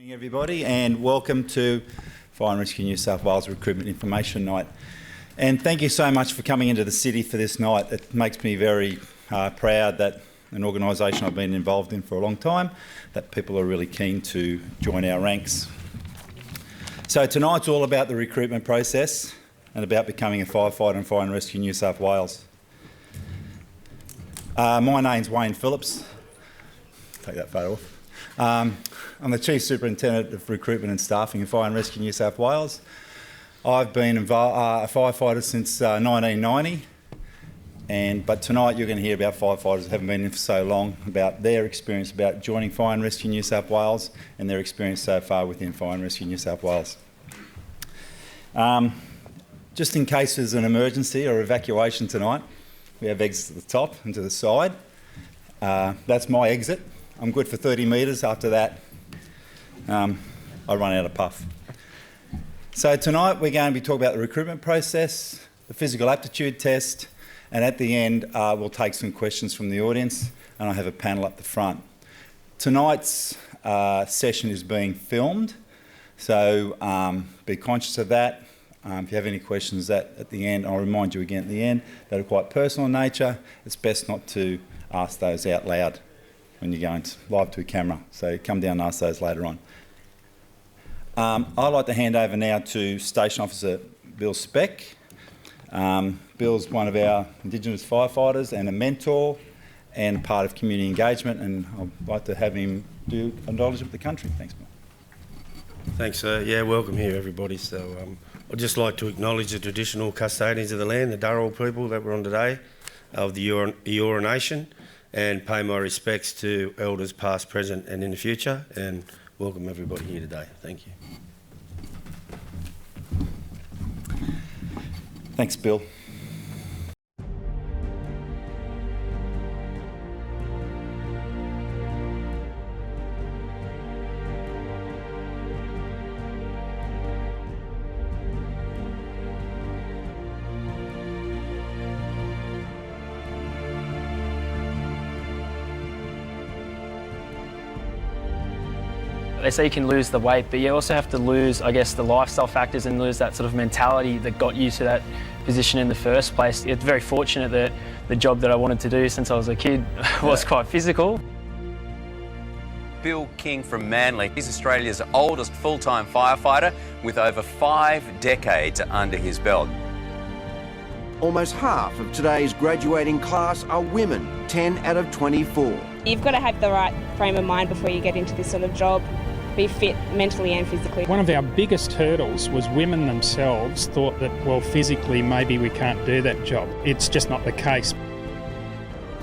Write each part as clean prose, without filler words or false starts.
Good evening, everybody, and welcome to Fire and Rescue New South Wales Recruitment Information Night. And thank you so much for coming into the city for this night. It makes me very proud that an organisation I've been involved in for a long time, that people are really keen to join our ranks. So tonight's all about the recruitment process and about becoming a firefighter in Fire and Rescue New South Wales. My name's Wayne Phillips. Take that photo off. I'm the Chief Superintendent of Recruitment and Staffing in Fire and Rescue New South Wales. I've been a firefighter since 1990, but tonight you're going to hear about firefighters who haven't been in for so long, about their experience about joining Fire and Rescue New South Wales and their experience so far within Fire and Rescue New South Wales. Just in case there's an emergency or evacuation tonight, we have exits at the top and to the side. That's my exit. I'm good for 30 metres. After that, I run out of puff. So tonight we're going to be talking about the recruitment process, the physical aptitude test, and at the end we'll take some questions from the audience, and I have a panel up the front. Tonight's session is being filmed, so be conscious of that. If you have any questions at the end, I'll remind you again at the end, that are quite personal in nature. It's best not to ask those out loud when you're going live to a camera, so come down and ask those later on. I'd like to hand over now to Station Officer Bill Speck. Bill's one of our Indigenous firefighters and a mentor and part of community engagement, and I'd like to have him do a knowledge of the country. Thanks, Bill. Thanks, sir. Yeah, welcome here, everybody. So I'd just like to acknowledge the traditional custodians of the land, the Darrell people that we're on today, of the Eora Nation, and pay my respects to elders past, present and in the future, and welcome everybody here today. Thank you. Thanks, Bill. They say you can lose the weight, but you also have to lose, I guess, the lifestyle factors and lose that sort of mentality that got you to that position in the first place. It's very fortunate that the job that I wanted to do since I was a kid was quite physical. Bill King from Manly. He's Australia's oldest full-time firefighter with over 5 decades under his belt. Almost half of today's graduating class are women, 10 out of 24. You've got to have the right frame of mind before you get into this sort of job. Be fit mentally and physically. One of our biggest hurdles was women themselves thought that, well, physically maybe we can't do that job. It's just not the case.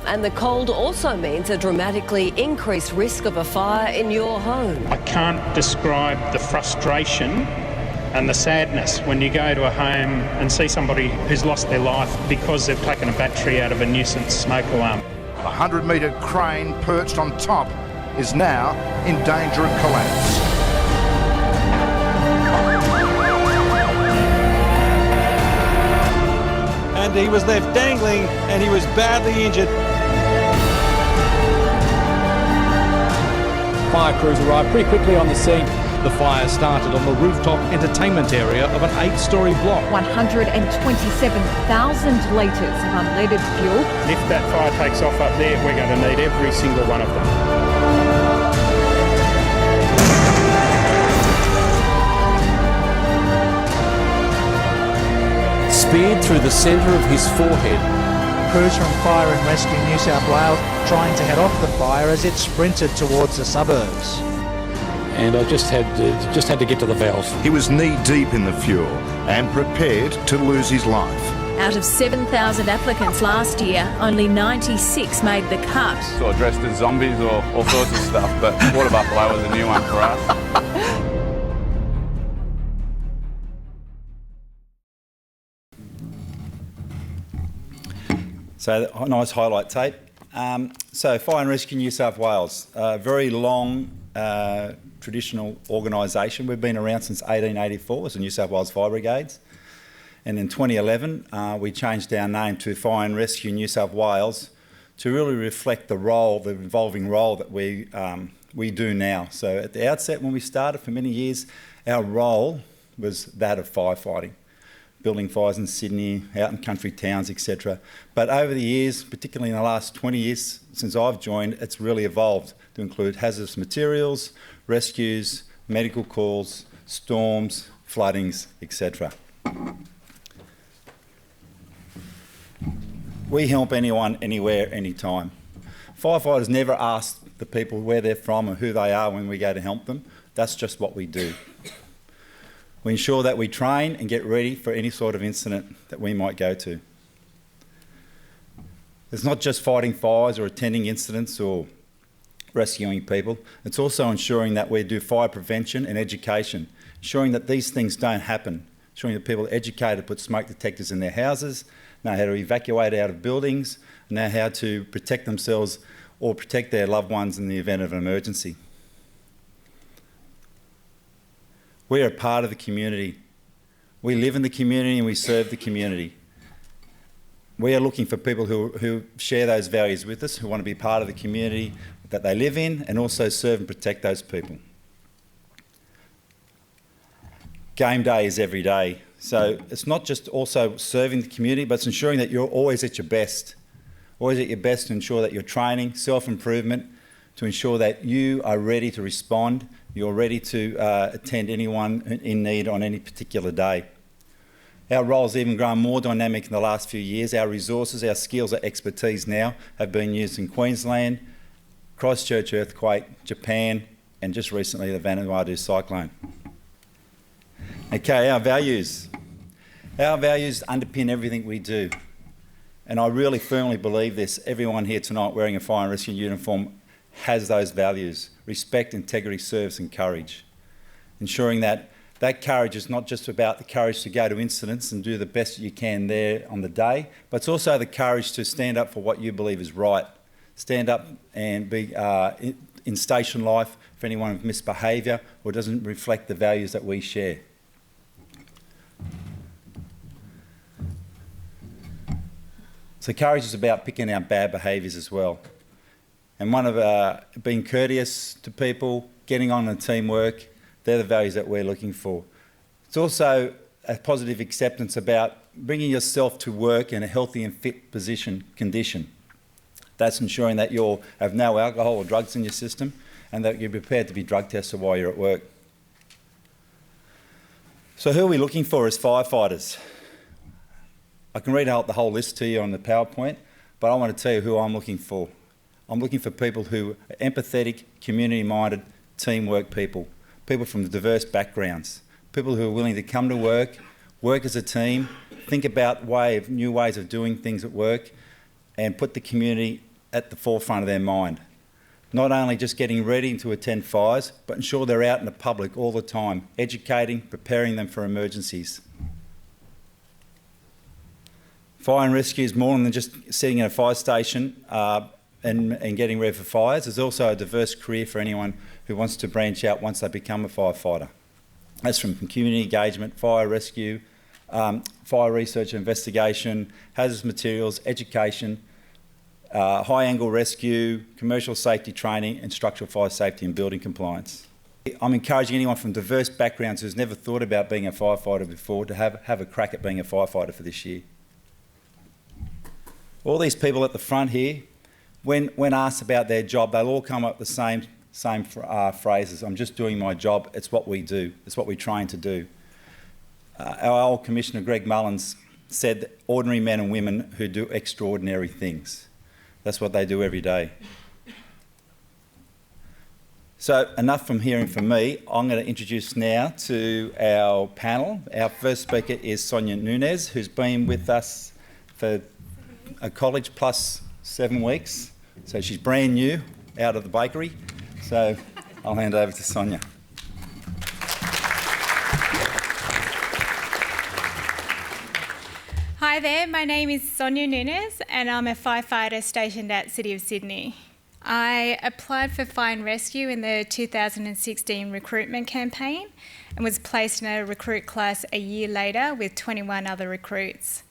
And the cold also means a dramatically increased risk of a fire in your home. I can't describe the frustration and the sadness when you go to a home and see somebody who's lost their life because they've taken a battery out of a nuisance smoke alarm. A 100-metre crane perched on top is now in danger of collapse. And he was left dangling and he was badly injured. Fire crews arrived pretty quickly on the scene. The fire started on the rooftop entertainment area of an 8-storey block. 127,000 litres of unleaded fuel. If that fire takes off up there, we're going to need every single one of them. Speared through the centre of his forehead. Crews from Fire and Rescue New South Wales trying to head off the fire as it sprinted towards the suburbs. And I just had to get to the valve. He was knee-deep in the fuel and prepared to lose his life. Out of 7,000 applicants last year, only 96 made the cut. Sort of dressed as zombies or all sorts of stuff, but Water Buffalo was a new one for us. So a nice highlight tape. So Fire and Rescue New South Wales, a very long traditional organisation. We've been around since 1884 as the New South Wales Fire Brigades, and in 2011 we changed our name to Fire and Rescue New South Wales to really reflect the role, the evolving role that we we do now. So at the outset, when we started for many years, our role was that of firefighting, building fires in Sydney, out in country towns, etc. But over the years, particularly in the last 20 years since I've joined, it's really evolved to include hazardous materials, rescues, medical calls, storms, floodings, etc. We help anyone, anywhere, anytime. Firefighters never ask the people where they're from or who they are when we go to help them. That's just what we do. We ensure that we train and get ready for any sort of incident that we might go to. It's not just fighting fires or attending incidents or rescuing people. It's also ensuring that we do fire prevention and education, ensuring that these things don't happen, ensuring that people are educated to put smoke detectors in their houses, know how to evacuate out of buildings, know how to protect themselves or protect their loved ones in the event of an emergency. We are a part of the community. We live in the community and we serve the community. We are looking for people who share those values with us, who want to be part of the community that they live in and also serve and protect those people. Game day is every day. So it's not just also serving the community, but it's ensuring that you're always at your best. Always at your best to ensure that you're training, self-improvement, to ensure that you are ready to respond, you're ready to attend anyone in need on any particular day. Our role's even grown more dynamic in the last few years. Our resources, our skills, our expertise now have been used in Queensland, Christchurch earthquake, Japan, and just recently the Vanuatu cyclone. Okay, our values. Our values underpin everything we do. And I really firmly believe this. Everyone here tonight wearing a fire and rescue uniform has those values: respect, integrity, service and courage. Ensuring that that courage is not just about the courage to go to incidents and do the best you can there on the day, but it's also the courage to stand up for what you believe is right. Stand up and be in station life for anyone with misbehaviour or doesn't reflect the values that we share. So courage is about picking out bad behaviours as well. And one of being courteous to people, getting on in teamwork, they're the values that we're looking for. It's also a positive acceptance about bringing yourself to work in a healthy and fit condition. That's ensuring that you have no alcohol or drugs in your system and that you're prepared to be drug tested while you're at work. So who are we looking for as firefighters? I can read out the whole list to you on the PowerPoint, but I want to tell you who I'm looking for. I'm looking for people who are empathetic, community-minded, teamwork people, people from diverse backgrounds, people who are willing to come to work, work as a team, think about new ways of doing things at work, and put the community at the forefront of their mind. Not only just getting ready to attend fires, but ensure they're out in the public all the time, educating, preparing them for emergencies. Fire and rescue is more than just sitting in a fire station and getting ready for fires. There's also a diverse career for anyone who wants to branch out once they become a firefighter. That's from community engagement, fire rescue, fire research and investigation, hazardous materials, education, high-angle rescue, commercial safety training and structural fire safety and building compliance. I'm encouraging anyone from diverse backgrounds who's never thought about being a firefighter before to have a crack at being a firefighter for this year. All these people at the front here, when asked about their job, they'll all come up with the same phrases. I'm just doing my job. It's what we do. It's what we're trying to do. Our old Commissioner Greg Mullins said that ordinary men and women who do extraordinary things. That's what they do every day. So enough from hearing from me. I'm going to introduce now to our panel. Our first speaker is Sonia Nunez, who's been with us for a college plus 7 weeks. So she's brand new out of the bakery. So I'll hand over to Sonia. Hi there, my name is Sonia Nunez and I'm a firefighter stationed at City of Sydney. I applied for Fire and Rescue in the 2016 recruitment campaign and was placed in a recruit class a year later with 21 other recruits.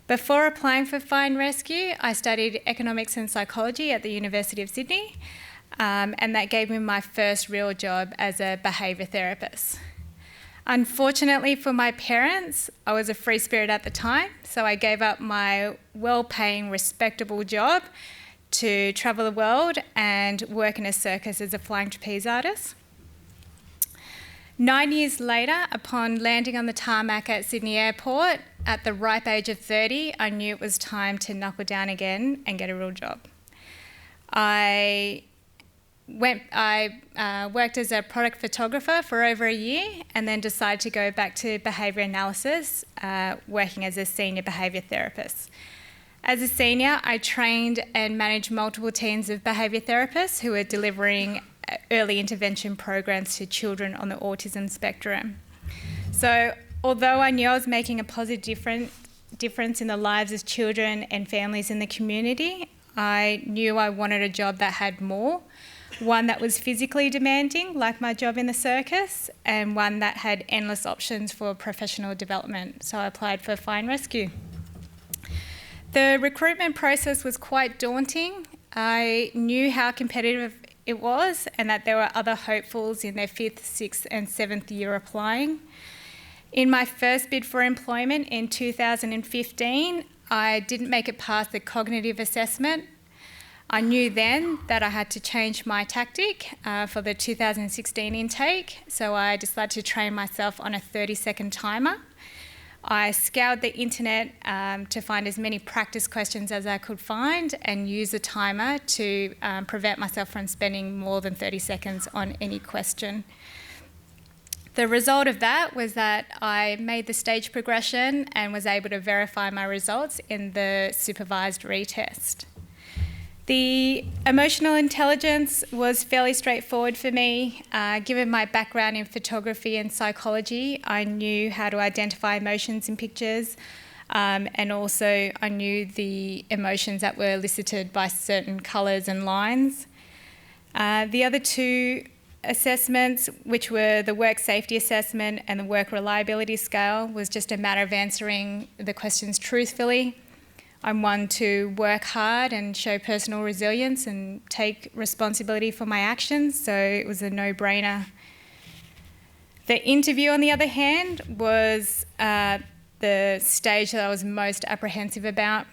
Before applying for Fire and Rescue, I studied economics and psychology at the University of Sydney. and that gave me my first real job as a behaviour therapist. Unfortunately for my parents, I was a free spirit at the time, so I gave up my well-paying, respectable job to travel the world and work in a circus as a flying trapeze artist. 9 years later, upon landing on the tarmac at Sydney Airport, at the ripe age of 30, I knew it was time to knuckle down again and get a real job. I worked as a product photographer for over a year and then decided to go back to behaviour analysis, working as a senior behaviour therapist. As a senior, I trained and managed multiple teams of behaviour therapists who were delivering early intervention programs to children on the autism spectrum. So although I knew I was making a positive difference in the lives of children and families in the community, I knew I wanted a job that had more. One that was physically demanding, like my job in the circus, and one that had endless options for professional development. So I applied for Fire and Rescue. The recruitment process was quite daunting. I knew how competitive it was and that there were other hopefuls in their 5th, 6th and 7th year applying. In my first bid for employment in 2015, I didn't make it past the cognitive assessment. I knew then that I had to change my tactic for the 2016 intake, so I decided to train myself on a 30-second timer. I scoured the internet to find as many practice questions as I could find and use the timer to prevent myself from spending more than 30 seconds on any question. The result of that was that I made the stage progression and was able to verify my results in the supervised retest. The emotional intelligence was fairly straightforward for me. Given my background in photography and psychology, I knew how to identify emotions in pictures, and also I knew the emotions that were elicited by certain colours and lines. The other two assessments, which were the work safety assessment and the work reliability scale, was just a matter of answering the questions truthfully. I'm one to work hard and show personal resilience and take responsibility for my actions, so it was a no-brainer. The interview, on the other hand, was the stage that I was most apprehensive about.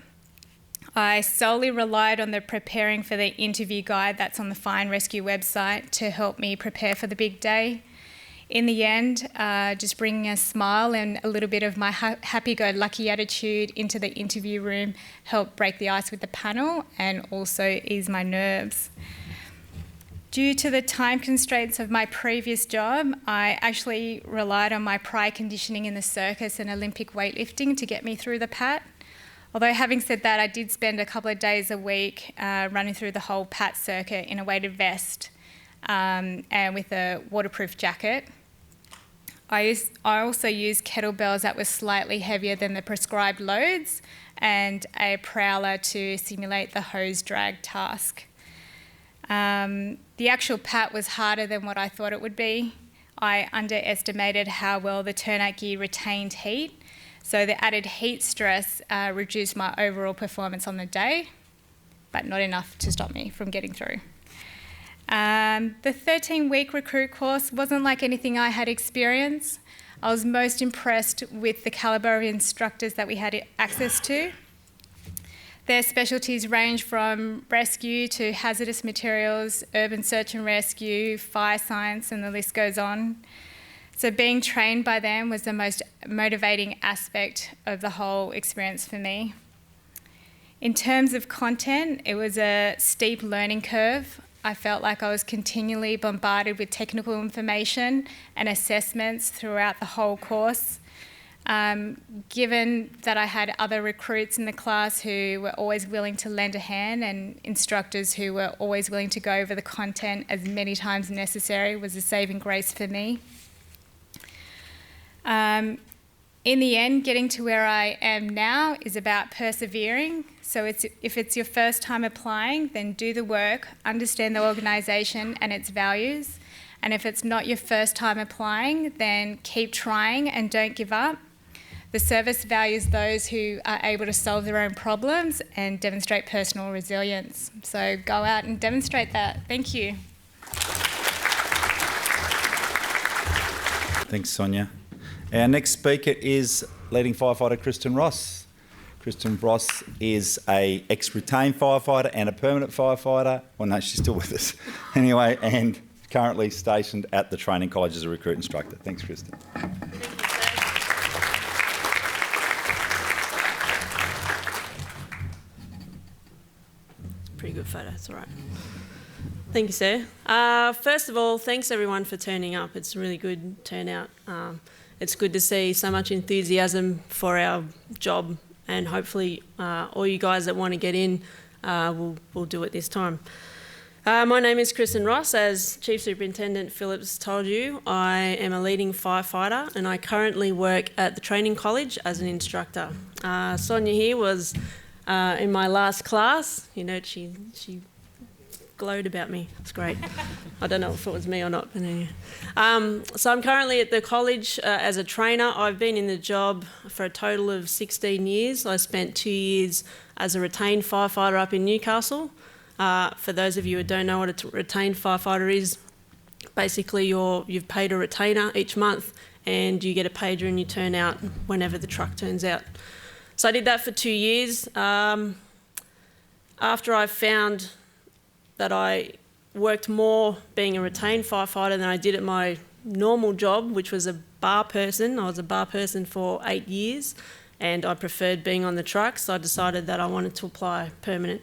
I solely relied on the preparing for the interview guide that's on the Fire and Rescue website to help me prepare for the big day. In the end, just bringing a smile and a little bit of my happy-go-lucky attitude into the interview room helped break the ice with the panel and also ease my nerves. Due to the time constraints of my previous job, I actually relied on my prior conditioning in the circus and Olympic weightlifting to get me through the PAT. Although having said that, I did spend a couple of days a week running through the whole PAT circuit in a weighted vest and with a waterproof jacket. I also used kettlebells that were slightly heavier than the prescribed loads and a prowler to simulate the hose drag task. The actual PAT was harder than what I thought it would be. I underestimated how well the turnout gear retained heat, so the added heat stress reduced my overall performance on the day, but not enough to stop me from getting through. The 13-week recruit course wasn't like anything I had experienced. I was most impressed with the calibre of instructors that we had access to. Their specialties range from rescue to hazardous materials, urban search and rescue, fire science, and the list goes on. So being trained by them was the most motivating aspect of the whole experience for me. In terms of content, it was a steep learning curve. I felt like I was continually bombarded with technical information and assessments throughout the whole course. Given that I had other recruits in the class who were always willing to lend a hand and instructors who were always willing to go over the content as many times as necessary was a saving grace for me. In the end, getting to where I am now is about persevering. So if it's your first time applying, then do the work, understand the organisation and its values. And if it's not your first time applying, then keep trying and don't give up. The service values those who are able to solve their own problems and demonstrate personal resilience. So go out and demonstrate that. Thank you. Thanks, Sonia. Our next speaker is leading firefighter Kristen Ross. Kristen Ross is a ex-retained firefighter and a permanent firefighter. Well, no, she's still with us. Anyway, and currently stationed at the training college as a recruit instructor. Thanks, Kristen. Pretty good photo, it's all right. Thank you, sir. First of all, thanks everyone for turning up. It's a really good turnout. It's good to see so much enthusiasm for our job, and hopefully all you guys that want to get in will do it this time. My name is Kristen Ross. As Chief Superintendent Phillips told you, I am a leading firefighter and I currently work at the training college as an instructor. Sonia here was in my last class. You know, she glowed about me. It's great. I don't know if it was me or not, but anyway. So I'm currently at the college as a trainer. I've been in the job for a total of 16 years. I spent 2 years as a retained firefighter up in Newcastle. For those of you who don't know what a retained firefighter is, basically you've paid a retainer each month and you get a pager and you turn out whenever the truck turns out. So I did that for 2 years. After I found that I worked more being a retained firefighter than I did at my normal job, which was a bar person. I was a bar person for 8 years and I preferred being on the truck, so I decided that I wanted to apply permanent.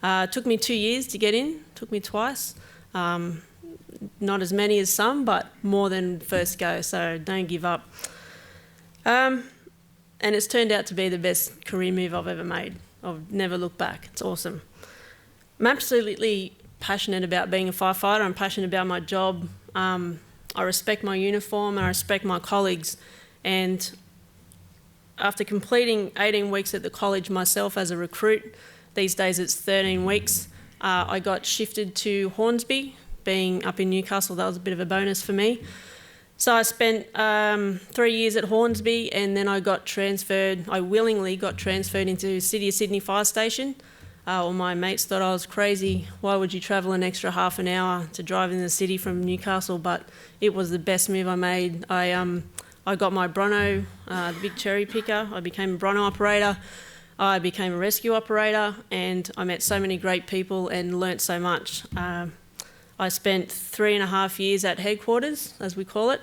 It took me 2 years to get in, took me twice. Not as many as some, but more than first go, so don't give up. And it's turned out to be the best career move I've ever made. I've never looked back. It's awesome. I'm absolutely passionate about being a firefighter. I'm passionate about my job. I respect my uniform and I respect my colleagues. And after completing 18 weeks at the college myself as a recruit, these days it's 13 weeks, I got shifted to Hornsby. Being up in Newcastle, that was a bit of a bonus for me. So I spent 3 years at Hornsby and then I willingly got transferred into City of Sydney Fire Station. All my mates thought I was crazy. Why would you travel an extra half an hour to drive in the city from Newcastle? But it was the best move I made. I got my Bronto, the big cherry picker. I became a Bronto operator. I became a rescue operator and I met so many great people and learnt so much. I spent 3.5 years at headquarters, as we call it,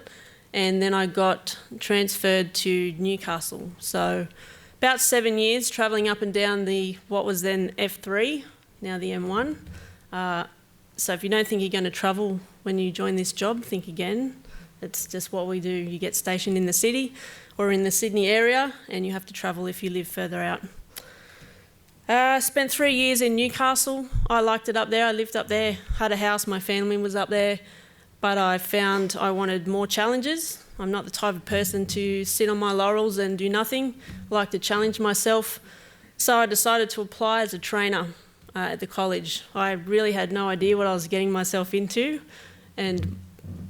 and then I got transferred to Newcastle. So about 7 years travelling up and down what was then F3, now the M1. So if you don't think you're going to travel when you join this job, think again. It's just what we do. You get stationed in the city or in the Sydney area and you have to travel if you live further out. I spent 3 years in Newcastle. I liked it up there. I lived up there, had a house, my family was up there, but I found I wanted more challenges. I'm not the type of person to sit on my laurels and do nothing. I like to challenge myself. So I decided to apply as a trainer at the college. I really had no idea what I was getting myself into, and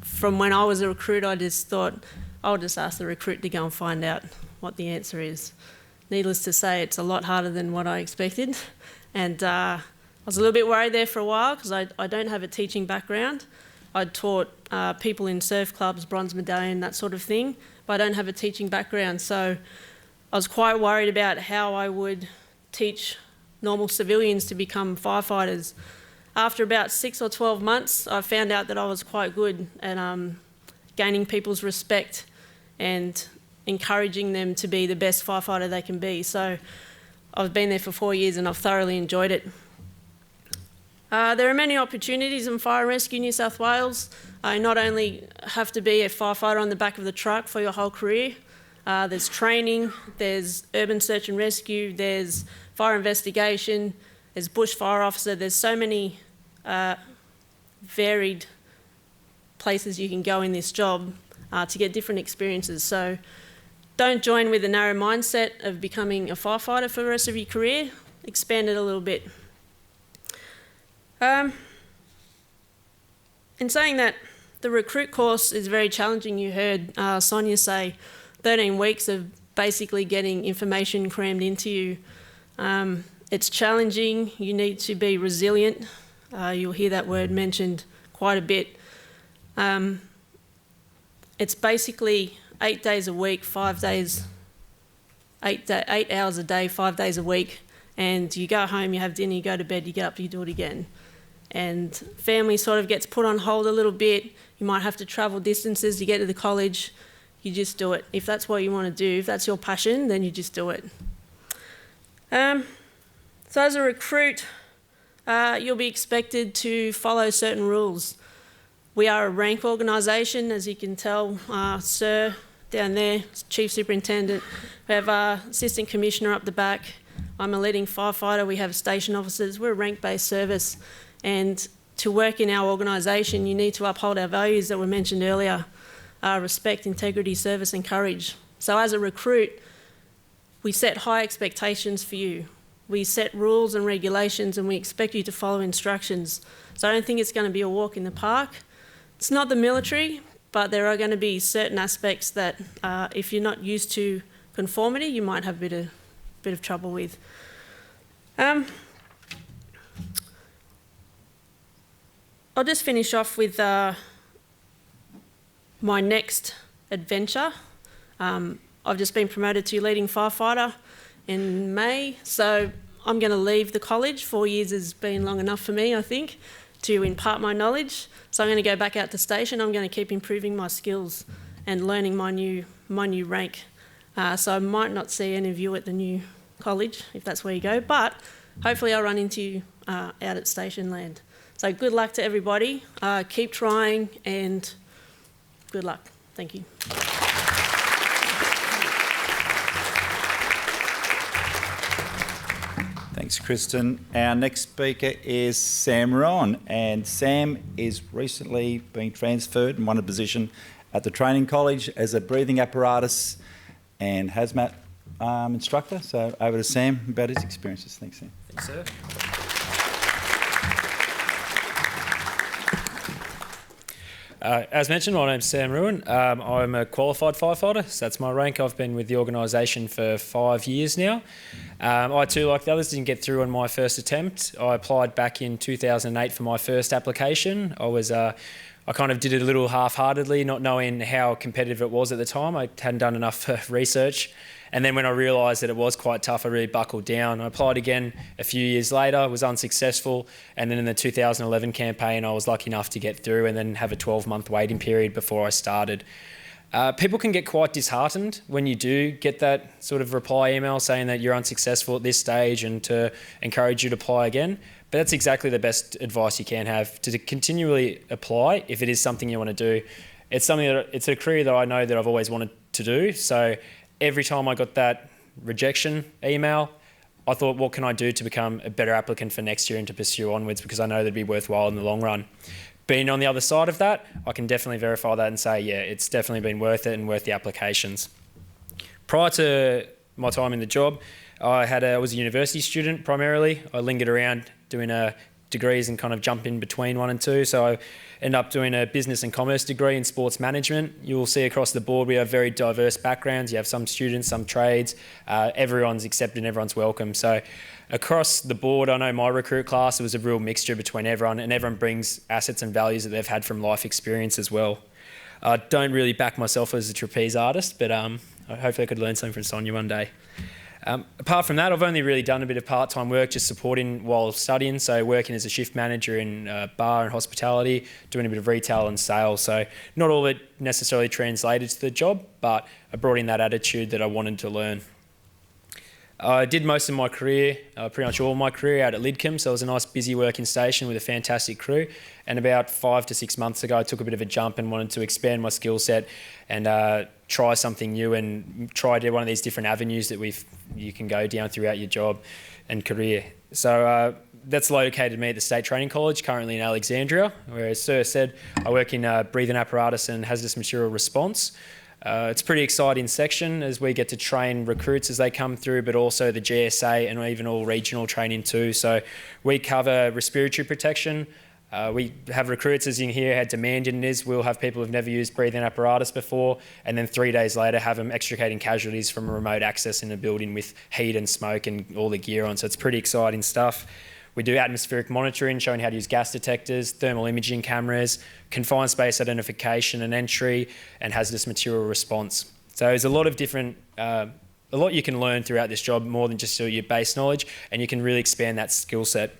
from when I was a recruit, I just thought, I'll just ask the recruit to go and find out what the answer is. Needless to say, it's a lot harder than what I expected. And I was a little bit worried there for a while because I don't have a teaching background. I'd taught people in surf clubs, bronze medallion, that sort of thing, but I don't have a teaching background. So I was quite worried about how I would teach normal civilians to become firefighters. After about 6 or 12 months, I found out that I was quite good at gaining people's respect and encouraging them to be the best firefighter they can be. So I've been there for 4 years and I've thoroughly enjoyed it. There are many opportunities in Fire and Rescue New South Wales. You not only have to be a firefighter on the back of the truck for your whole career, there's training, there's urban search and rescue, there's fire investigation, there's bush fire officer, there's so many varied places you can go in this job to get different experiences. So don't join with a narrow mindset of becoming a firefighter for the rest of your career. Expand it a little bit. In saying that, the recruit course is very challenging. You heard Sonia say 13 weeks of basically getting information crammed into you. It's challenging. You need to be resilient. You'll hear that word mentioned quite a bit. It's basically 8 days a week, 5 days, 8 hours a day, 5 days a week, and you go home, you have dinner, you go to bed, you get up, you do it again. And family sort of gets put on hold a little bit. You might have to travel distances to get to the college. You just do it. If that's what you want to do, if that's your passion, then you just do it. So as a recruit, you'll be expected to follow certain rules. We are a rank organisation, as you can tell. Sir down there, Chief Superintendent. We have our Assistant Commissioner up the back. I'm a leading firefighter. We have station officers. We're a rank-based service. And to work in our organisation, you need to uphold our values that were mentioned earlier. Respect, integrity, service and courage. So as a recruit, we set high expectations for you. We set rules and regulations and we expect you to follow instructions. So I don't think it's going to be a walk in the park. It's not the military, but there are going to be certain aspects that if you're not used to conformity, you might have a bit of trouble with. I'll just finish off with my next adventure. I've just been promoted to leading firefighter in May, so I'm going to leave the college. 4 years has been long enough for me, I think, to impart my knowledge. So I'm going to go back out to station. I'm going to keep improving my skills and learning my new rank. So I might not see any of you at the new college, if that's where you go, but hopefully I'll run into you out at station land. So good luck to everybody. Keep trying and good luck. Thank you. Thanks, Kristen. Our next speaker is Sam Rowan, and Sam is recently being transferred and won a position at the training college as a breathing apparatus and hazmat instructor. So over to Sam about his experiences. Thanks, Sam. Thanks, sir. As mentioned, my name's Sam Rowan. I'm a qualified firefighter, so that's my rank. I've been with the organisation for 5 years now. I too, like the others, didn't get through on my first attempt. I applied back in 2008 for my first application. I kind of did it a little half-heartedly, not knowing how competitive it was at the time. I hadn't done enough research. And then when I realised that it was quite tough, I really buckled down. I applied again a few years later, was unsuccessful. And then in the 2011 campaign, I was lucky enough to get through and then have a 12-month waiting period before I started. People can get quite disheartened when you do get that sort of reply email saying that you're unsuccessful at this stage and to encourage you to apply again. But that's exactly the best advice you can have, to continually apply if it is something you want to do. It's a career that I know that I've always wanted to do. So every time I got that rejection email, I thought, what can I do to become a better applicant for next year and to pursue onwards, because I know that'd be worthwhile in the long run. Being on the other side of that, I can definitely verify that and say, yeah, it's definitely been worth it and worth the applications. Prior to my time in the job, I was a university student primarily. I lingered around doing degrees and kind of jump in between 1 and 2. So I ended up doing a business and commerce degree in sports management. You will see across the board we have very diverse backgrounds. You have some students, some trades. Everyone's accepted and everyone's welcome. So across the board, I know my recruit class, it was a real mixture between everyone, and everyone brings assets and values that they've had from life experience as well. I don't really back myself as a trapeze artist, but hopefully I could learn something from Sonia one day. Apart from that, I've only really done a bit of part-time work, just supporting while studying, so working as a shift manager in bar and hospitality, doing a bit of retail and sales. So not all of it necessarily translated to the job, but I brought in that attitude that I wanted to learn. I did most of my career, pretty much all of my career, out at Lidcombe, so it was a nice busy working station with a fantastic crew. And about 5 to 6 months ago, I took a bit of a jump and wanted to expand my skill set and try something new and try one of these different avenues that you can go down throughout your job and career. So that's located me at the State Training College, currently in Alexandria, where, as Sir said, I work in breathing apparatus and hazardous material response. It's a pretty exciting section as we get to train recruits as they come through, but also the GSA and even all regional training too. So we cover respiratory protection, We have recruits, as you can hear, how demanding it is. We'll have people who've never used breathing apparatus before, and then 3 days later have them extricating casualties from a remote access in a building with heat and smoke and all the gear on. So it's pretty exciting stuff. We do atmospheric monitoring, showing how to use gas detectors, thermal imaging cameras, confined space identification and entry, and hazardous material response. So there's a lot of different, a lot you can learn throughout this job, more than just your base knowledge, and you can really expand that skill set.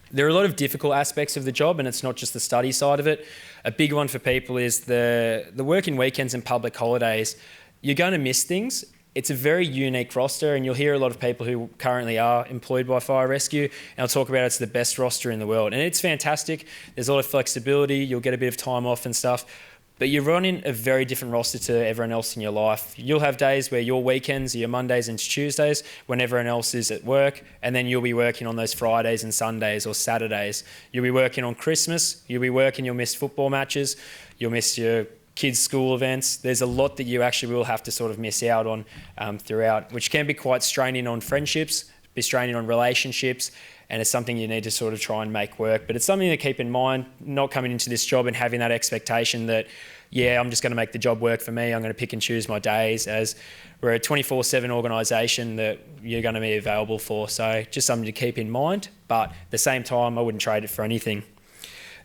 There are a lot of difficult aspects of the job, and it's not just the study side of it. A big one for people is the working weekends and public holidays. You're going to miss things. It's a very unique roster, and you'll hear a lot of people who currently are employed by Fire Rescue, and I'll talk about it's the best roster in the world. And it's fantastic. There's a lot of flexibility. You'll get a bit of time off and stuff. But you're running a very different roster to everyone else in your life. You'll have days where your weekends are your Mondays and Tuesdays when everyone else is at work, and then you'll be working on those Fridays and Sundays or Saturdays. You'll be working on Christmas, you'll miss football matches, you'll miss your kids' school events. There's a lot that you actually will have to sort of miss out on throughout, which can be quite straining on friendships, be straining on relationships, and it's something you need to sort of try and make work. But it's something to keep in mind, not coming into this job and having that expectation that, yeah, I'm just going to make the job work for me, I'm going to pick and choose my days, as we're a 24/7 organisation that you're going to be available for. So just something to keep in mind, but at the same time, I wouldn't trade it for anything.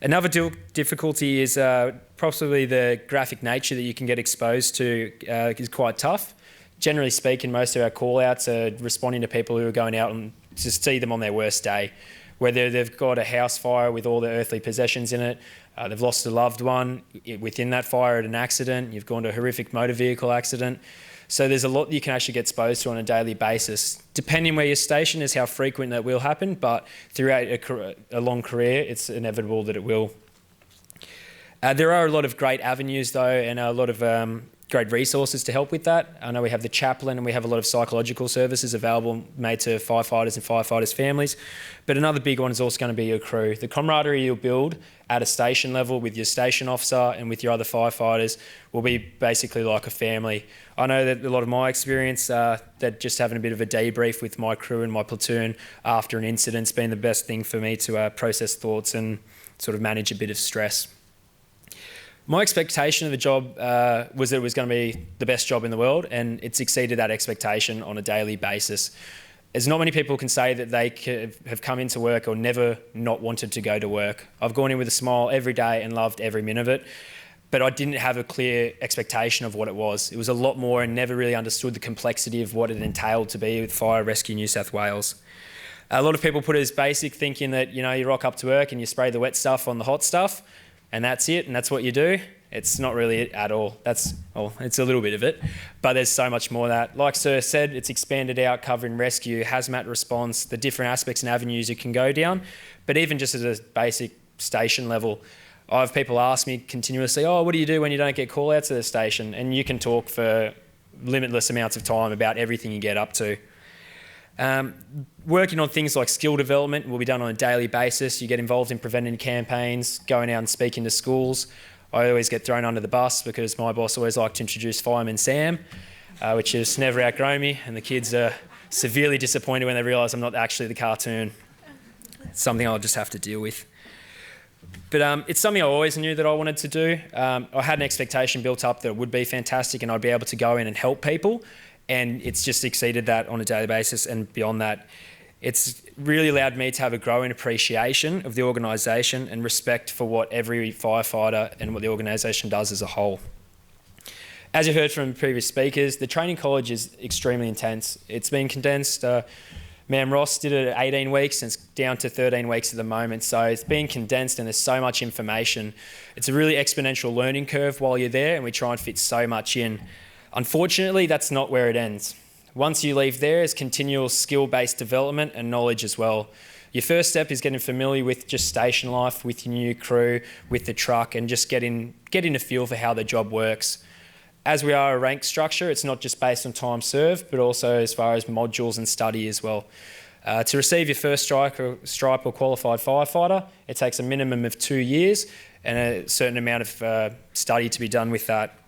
Another difficulty is possibly the graphic nature that you can get exposed to is quite tough. Generally speaking, most of our call-outs are responding to people who are going out and just see them on their worst day, whether they've got a house fire with all their earthly possessions in it, they've lost a loved one within that fire at an accident, you've gone to a horrific motor vehicle accident. So there's a lot that you can actually get exposed to on a daily basis. Depending where you're stationed is how frequent that will happen, but throughout a long career, it's inevitable that it will. There are a lot of great avenues though, and a lot of great resources to help with that. I know we have the chaplain and we have a lot of psychological services available made to firefighters and firefighters' families. But another big one is also going to be your crew. The camaraderie you'll build at a station level with your station officer and with your other firefighters will be basically like a family. I know that a lot of my experience, that just having a bit of a debrief with my crew and my platoon after an incident's been the best thing for me to process thoughts and sort of manage a bit of stress. My expectation of the job was that it was going to be the best job in the world, and it's exceeded that expectation on a daily basis. There's not many people can say that they have come into work or never not wanted to go to work. I've gone in with a smile every day and loved every minute of it, but I didn't have a clear expectation of what it was. It was a lot more, and never really understood the complexity of what it entailed to be with Fire Rescue New South Wales. A lot of people put it as basic, thinking that, you know, you rock up to work and you spray the wet stuff on the hot stuff, and that's it, and that's what you do. It's not really it at all. It's a little bit of it, but there's so much more that. Like Sir said, it's expanded out, covering rescue, hazmat response, the different aspects and avenues you can go down. But even just at a basic station level, I have people ask me continuously, oh, what do you do when you don't get call-outs at the station? And you can talk for limitless amounts of time about everything you get up to. Working on things like skill development will be done on a daily basis. You get involved in preventing campaigns, going out and speaking to schools. I always get thrown under the bus because my boss always liked to introduce Fireman Sam, which has never outgrown me, and the kids are severely disappointed when they realise I'm not actually the cartoon. It's something I'll just have to deal with. But it's something I always knew that I wanted to do. I had an expectation built up that it would be fantastic and I'd be able to go in and help people, and it's just exceeded that on a daily basis. And beyond that, it's really allowed me to have a growing appreciation of the organisation and respect for what every firefighter and what the organisation does as a whole. As you heard from previous speakers, the training college is extremely intense. It's been condensed. Ma'am Ross did it at 18 weeks and it's down to 13 weeks at the moment. So it's been condensed and there's so much information. It's a really exponential learning curve while you're there, and we try and fit so much in. Unfortunately, that's not where it ends. Once you leave there, it's continual skill-based development and knowledge as well. Your first step is getting familiar with just station life, with your new crew, with the truck, and just getting a feel for how the job works. As we are a rank structure, it's not just based on time served, but also as far as modules and study as well. To receive your first stripe or qualified firefighter, it takes a minimum of 2 years and a certain amount of study to be done with that.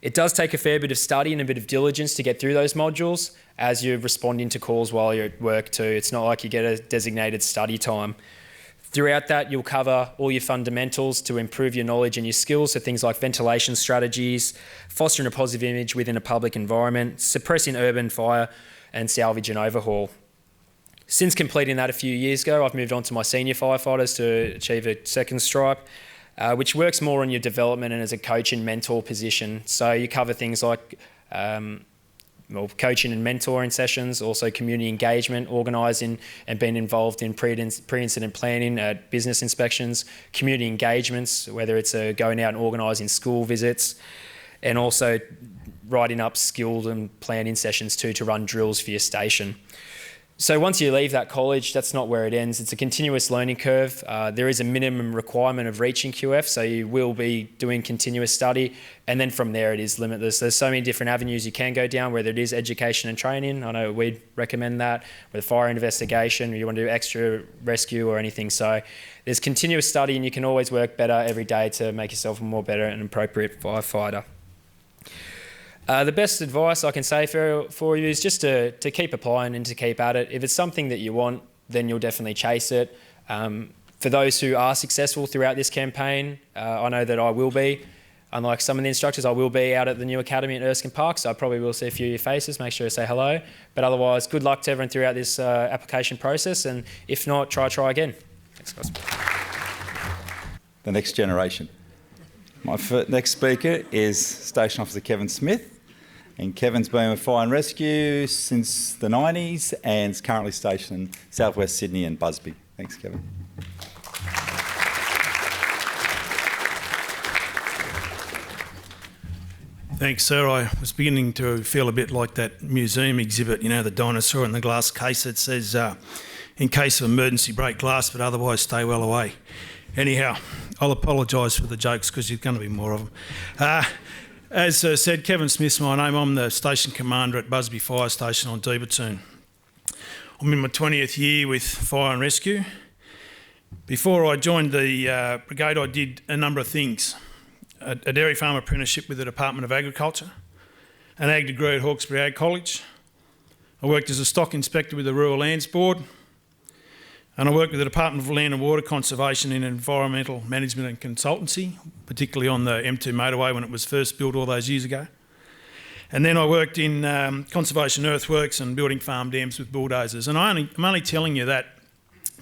It does take a fair bit of study and a bit of diligence to get through those modules as you're responding to calls while you're at work too. It's not like you get a designated study time. Throughout that, you'll cover all your fundamentals to improve your knowledge and your skills, so things like ventilation strategies, fostering a positive image within a public environment, suppressing urban fire, and salvage and overhaul. Since completing that a few years ago, I've moved on to my senior firefighters to achieve a second stripe, which works more on your development and as a coach and mentor position. So you cover things like coaching and mentoring sessions, also community engagement, organising and being involved in pre-incident planning at business inspections, community engagements, whether it's going out and organising school visits, and also writing up skilled and planning sessions too to run drills for your station. So once you leave that college, that's not where it ends. It's a continuous learning curve. There is a minimum requirement of reaching QF, so you will be doing continuous study, and then from there it is limitless. There's so many different avenues you can go down, whether it is education and training. I know we'd recommend that, with fire investigation, or you want to do extra rescue or anything. So there's continuous study, and you can always work better every day to make yourself a more better and appropriate firefighter. The best advice I can say for you is just to keep applying and to keep at it. If it's something that you want, then you'll definitely chase it. For those who are successful throughout this campaign, I know that I will be. Unlike some of the instructors, I will be out at the new academy at Erskine Park, so I probably will see a few of your faces. Make sure to say hello. But otherwise, good luck to everyone throughout this application process, and if not, try again. Thanks, guys. The next generation. My next speaker is Station Officer Kevin Smith. And Kevin's been with Fire and Rescue since the 90s and is currently stationed in southwest Sydney and Busby. Thanks, Kevin. Thanks, sir. I was beginning to feel a bit like that museum exhibit, you know, the dinosaur in the glass case that says, in case of emergency, break glass, but otherwise stay well away. Anyhow, I'll apologise for the jokes because there's going to be more of them. As said, Kevin Smith's my name. I'm the station commander at Busby Fire Station on Deebatoon. I'm in my 20th year with Fire and Rescue. Before I joined the brigade, I did a number of things. A dairy farm apprenticeship with the Department of Agriculture, an ag degree at Hawkesbury Ag College. I worked as a stock inspector with the Rural Lands Board, and I worked with the Department of Land and Water Conservation in environmental management and consultancy, particularly on the M2 motorway when it was first built all those years ago. And then I worked in conservation earthworks and building farm dams with bulldozers. And I'm only telling you that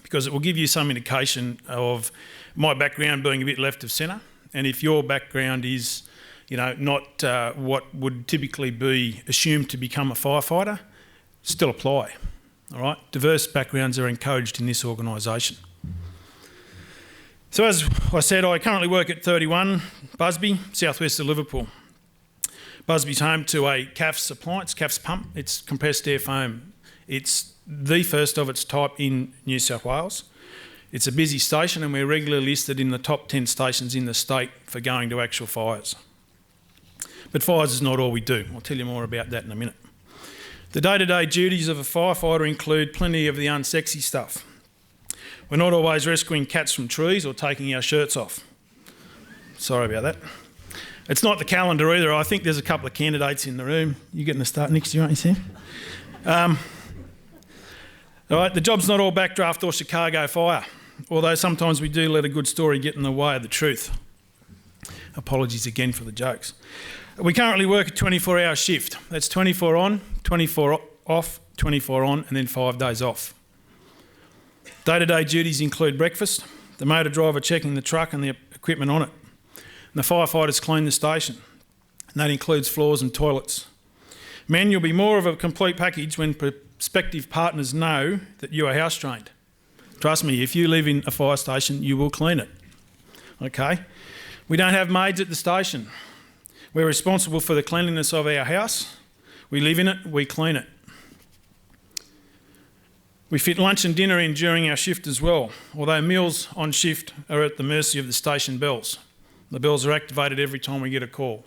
because it will give you some indication of my background being a bit left of centre. And if your background is, you know, not what would typically be assumed to become a firefighter, still apply. All right, diverse backgrounds are encouraged in this organisation. So as I said, I currently work at 31 Busby, southwest of Liverpool. Busby's home to a CAFS appliance, CAFS pump. It's compressed air foam. It's the first of its type in New South Wales. It's a busy station and we're regularly listed in the top 10 stations in the state for going to actual fires. But fires is not all we do. I'll tell you more about that in a minute. The day-to-day duties of a firefighter include plenty of the unsexy stuff. We're not always rescuing cats from trees or taking our shirts off. Sorry about that. It's not the calendar either. I think there's a couple of candidates in the room. You're getting a start next year, aren't you, Sam? All right, the job's not all backdraft or Chicago fire, although sometimes we do let a good story get in the way of the truth. Apologies again for the jokes. We currently work a 24-hour shift. That's 24 on, 24 off, 24 on, and then 5 days off. Day-to-day duties include breakfast, the motor driver checking the truck and the equipment on it, and the firefighters clean the station, and that includes floors and toilets. Men, you'll be more of a complete package when prospective partners know that you are house-trained. Trust me, if you live in a fire station, you will clean it. Okay? We don't have maids at the station. We're responsible for the cleanliness of our house. We live in it, we clean it. We fit lunch and dinner in during our shift as well, although meals on shift are at the mercy of the station bells. The bells are activated every time we get a call.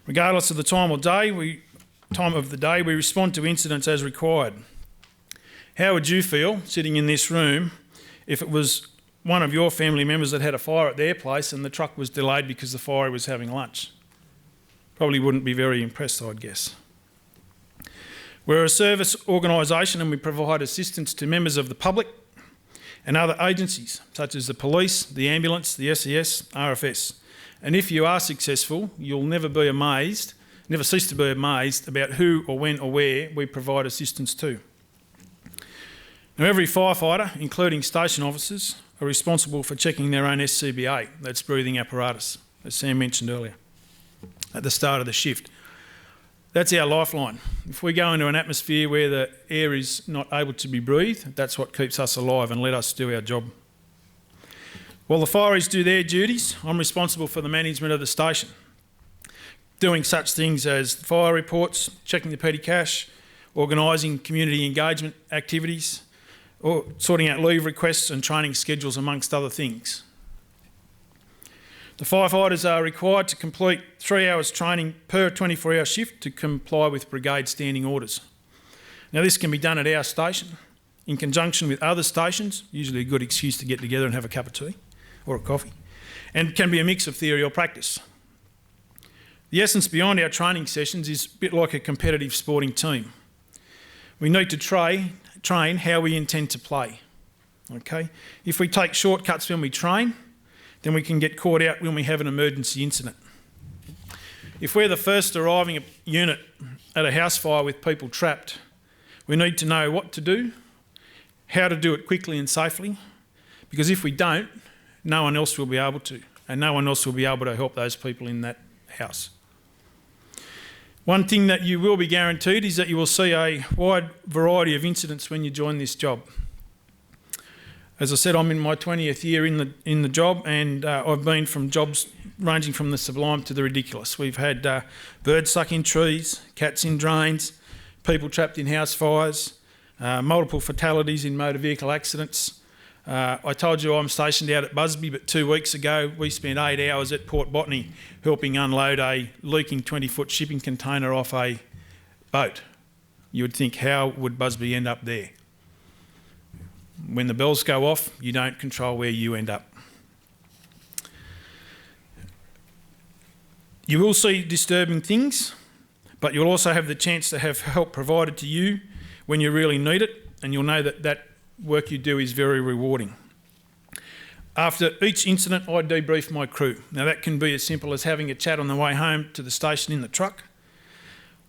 Regardless of the time of the day, we respond to incidents as required. How would you feel sitting in this room if it was one of your family members that had a fire at their place and the truck was delayed because the fire was having lunch? Probably wouldn't be very impressed, I'd guess. We're a service organisation and we provide assistance to members of the public and other agencies such as the police, the ambulance, the SES, RFS. And if you are successful, you'll never cease to be amazed about who or when or where we provide assistance to. Now, every firefighter, including station officers, are responsible for checking their own SCBA, that's breathing apparatus, as Sam mentioned earlier, at the start of the shift. That's our lifeline. If we go into an atmosphere where the air is not able to be breathed, that's what keeps us alive and let us do our job. While the fireys do their duties, I'm responsible for the management of the station, doing such things as fire reports, checking the petty cash, organising community engagement activities, or sorting out leave requests and training schedules, amongst other things. The firefighters are required to complete 3 hours training per 24-hour shift to comply with brigade standing orders. Now, this can be done at our station in conjunction with other stations, usually a good excuse to get together and have a cup of tea or a coffee, and can be a mix of theory or practice. The essence behind our training sessions is a bit like a competitive sporting team. We need to train how we intend to play. Okay? If we take shortcuts when we train, then we can get caught out when we have an emergency incident. If we're the first arriving unit at a house fire with people trapped, we need to know what to do, how to do it quickly and safely, because if we don't, no one else will be able to, and no one else will be able to help those people in that house. One thing that you will be guaranteed is that you will see a wide variety of incidents when you join this job. As I said, I'm in my 20th year in the job, and I've been from jobs ranging from the sublime to the ridiculous. We've had birds stuck in trees, cats in drains, people trapped in house fires, multiple fatalities in motor vehicle accidents. I told you I'm stationed out at Busby, but 2 weeks ago we spent 8 hours at Port Botany helping unload a leaking 20-foot shipping container off a boat. You would think, how would Busby end up there? When the bells go off, you don't control where you end up. You will see disturbing things, but you'll also have the chance to have help provided to you when you really need it, and you'll know that that work you do is very rewarding. After each incident, I debrief my crew. Now, that can be as simple as having a chat on the way home to the station in the truck.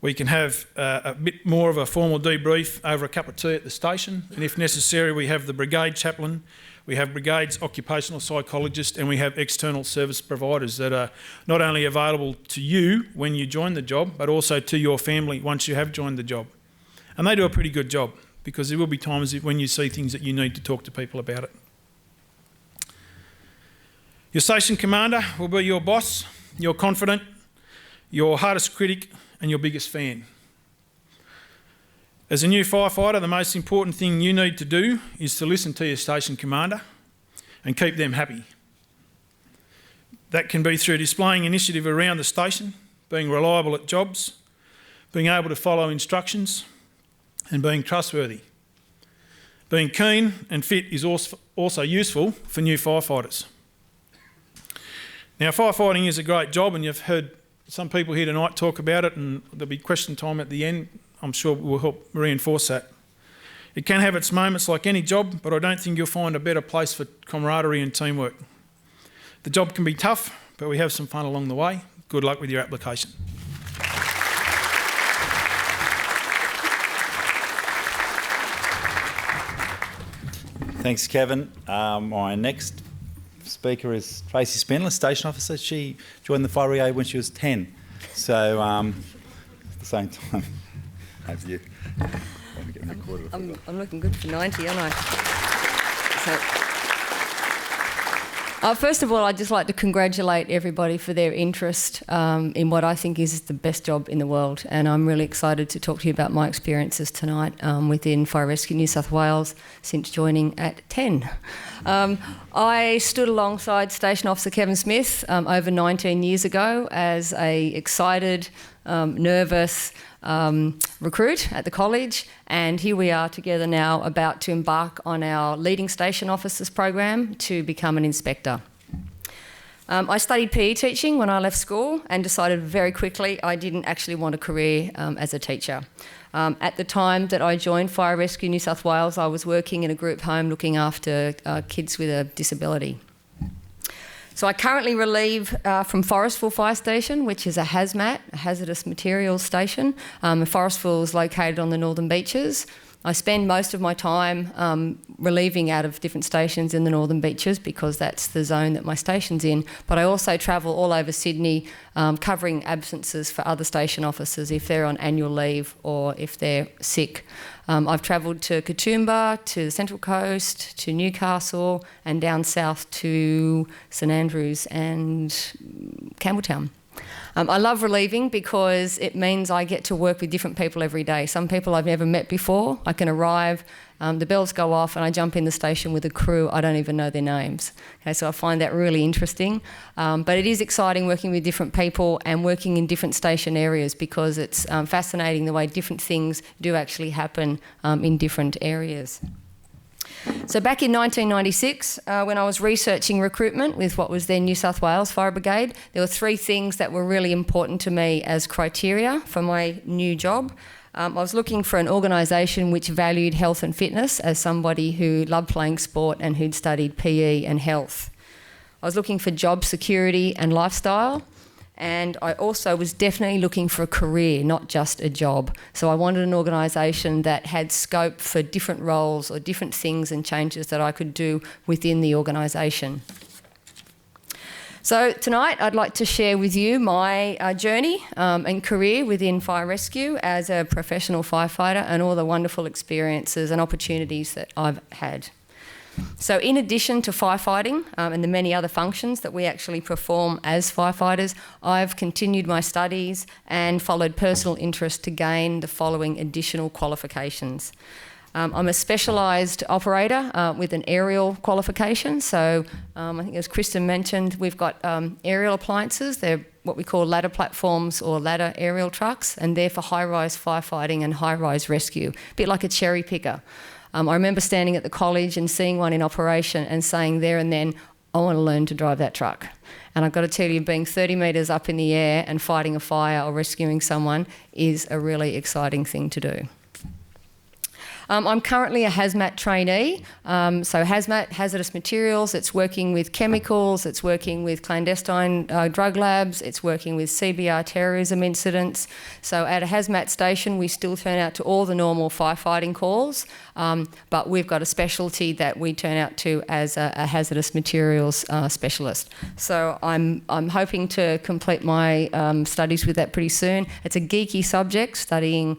We can have a bit more of a formal debrief over a cup of tea at the station, and if necessary, we have the brigade chaplain, we have brigade's occupational psychologist, and we have external service providers that are not only available to you when you join the job, but also to your family once you have joined the job. And they do a pretty good job, because there will be times when you see things that you need to talk to people about it. Your station commander will be your boss, your confidant, your hardest critic, and your biggest fan. As a new firefighter, the most important thing you need to do is to listen to your station commander and keep them happy. That can be through displaying initiative around the station, being reliable at jobs, being able to follow instructions, and being trustworthy. Being keen and fit is also useful for new firefighters. Now, firefighting is a great job, and you've heard some people here tonight talk about it, and there'll be question time at the end. I'm sure we'll help reinforce that. It can have its moments like any job, but I don't think you'll find a better place for camaraderie and teamwork. The job can be tough, but we have some fun along the way. Good luck with your application. Thanks, Kevin. My next speaker is Tracy Spindler, station officer. She joined the Fire Brigade when she was 10. So at the same time as you. I'm looking good for 90, aren't I? First of all, I'd just like to congratulate everybody for their interest in what I think is the best job in the world, and I'm really excited to talk to you about my experiences tonight within Fire Rescue New South Wales since joining at 10. I stood alongside Station Officer Kevin Smith over 19 years ago as a excited, nervous recruit at the college, and here we are together now about to embark on our leading station officers program to become an inspector. I studied PE teaching when I left school and decided very quickly I didn't actually want a career as a teacher. At the time that I joined Fire Rescue New South Wales, I was working in a group home looking after kids with a disability. So I currently relieve from Forestville Fire Station, which is a hazmat, a hazardous materials station. Forestville is located on the Northern Beaches. I spend most of my time relieving out of different stations in the Northern Beaches because that's the zone that my station's in. But I also travel all over Sydney covering absences for other station officers if they're on annual leave or if they're sick. I've travelled to Katoomba, to the Central Coast, to Newcastle and down south to St Andrews and Campbelltown. I love relieving because it means I get to work with different people every day. Some people I've never met before. I can arrive, the bells go off and I jump in the station with a crew. I don't even know their names. Okay, so I find that really interesting. But it is exciting working with different people and working in different station areas because it's fascinating the way different things do actually happen in different areas. So back in 1996, when I was researching recruitment with what was then New South Wales Fire Brigade, there were 3 things that were really important to me as criteria for my new job. I was looking for an organisation which valued health and fitness as somebody who loved playing sport and who'd studied PE and health. I was looking for job security and lifestyle. And I also was definitely looking for a career, not just a job. So I wanted an organisation that had scope for different roles or different things and changes that I could do within the organisation. So tonight I'd like to share with you my journey and career within fire rescue as a professional firefighter and all the wonderful experiences and opportunities that I've had. So in addition to firefighting and the many other functions that we actually perform as firefighters, I've continued my studies and followed personal interest to gain the following additional qualifications. I'm a specialised operator with an aerial qualification. So I think as Kristen mentioned, we've got aerial appliances. They're what we call ladder platforms or ladder aerial trucks, and they're for high-rise firefighting and high-rise rescue, a bit like a cherry picker. I remember standing at the college and seeing one in operation and saying there and then, I want to learn to drive that truck. And I've got to tell you, being 30 metres up in the air and fighting a fire or rescuing someone is a really exciting thing to do. I'm currently a hazmat trainee. So hazmat, hazardous materials, it's working with chemicals, it's working with clandestine drug labs, it's working with CBR terrorism incidents. So at a hazmat station, we still turn out to all the normal firefighting calls, but we've got a specialty that we turn out to as a hazardous materials specialist. So I'm hoping to complete my studies with that pretty soon. It's a geeky subject, studying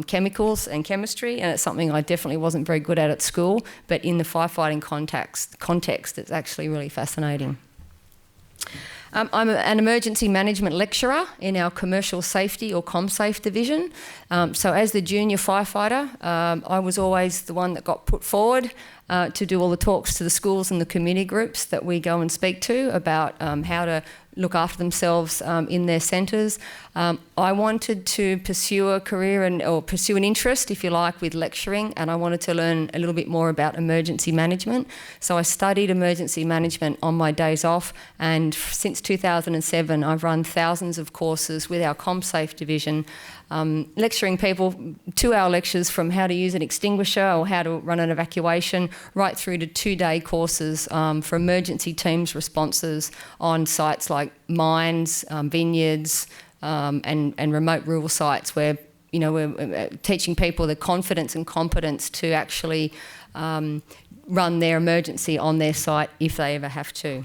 chemicals and chemistry, and it's something I definitely wasn't very good at school, but in the firefighting context it's actually really fascinating. I'm an emergency management lecturer in our commercial safety or ComSafe division. So as the junior firefighter, I was always the one that got put forward to do all the talks to the schools and the community groups that we go and speak to about how to look after themselves in their centres. I wanted to pursue a career or pursue an interest, if you like, with lecturing, and I wanted to learn a little bit more about emergency management. So I studied emergency management on my days off, and since 2007 I've run thousands of courses with our ComSafe division, lecturing people 2-hour lectures from how to use an extinguisher or how to run an evacuation, right through to 2-day courses for emergency teams responses on sites like mines, vineyards, and remote rural sites where, you know, we're teaching people the confidence and competence to actually run their emergency on their site if they ever have to.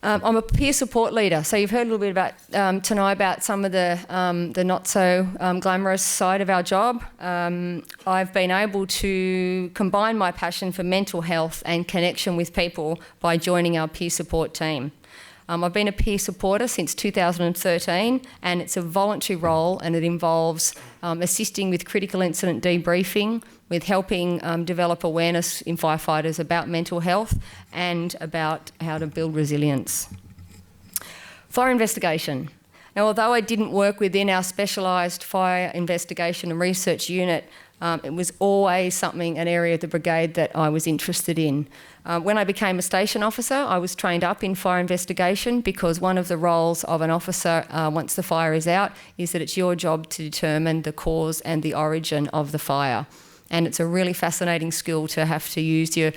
I'm a peer support leader, so you've heard a little bit about tonight about some of the not so glamorous side of our job. I've been able to combine my passion for mental health and connection with people by joining our peer support team. I've been a peer supporter since 2013, and it's a voluntary role, and it involves assisting with critical incident debriefing, with helping develop awareness in firefighters about mental health and about how to build resilience. Fire investigation. Now, although I didn't work within our specialised fire investigation and research unit It was always an area of the brigade that I was interested in. When I became a station officer, I was trained up in fire investigation, because one of the roles of an officer once the fire is out is that it's your job to determine the cause and the origin of the fire. And it's a really fascinating skill to have to use the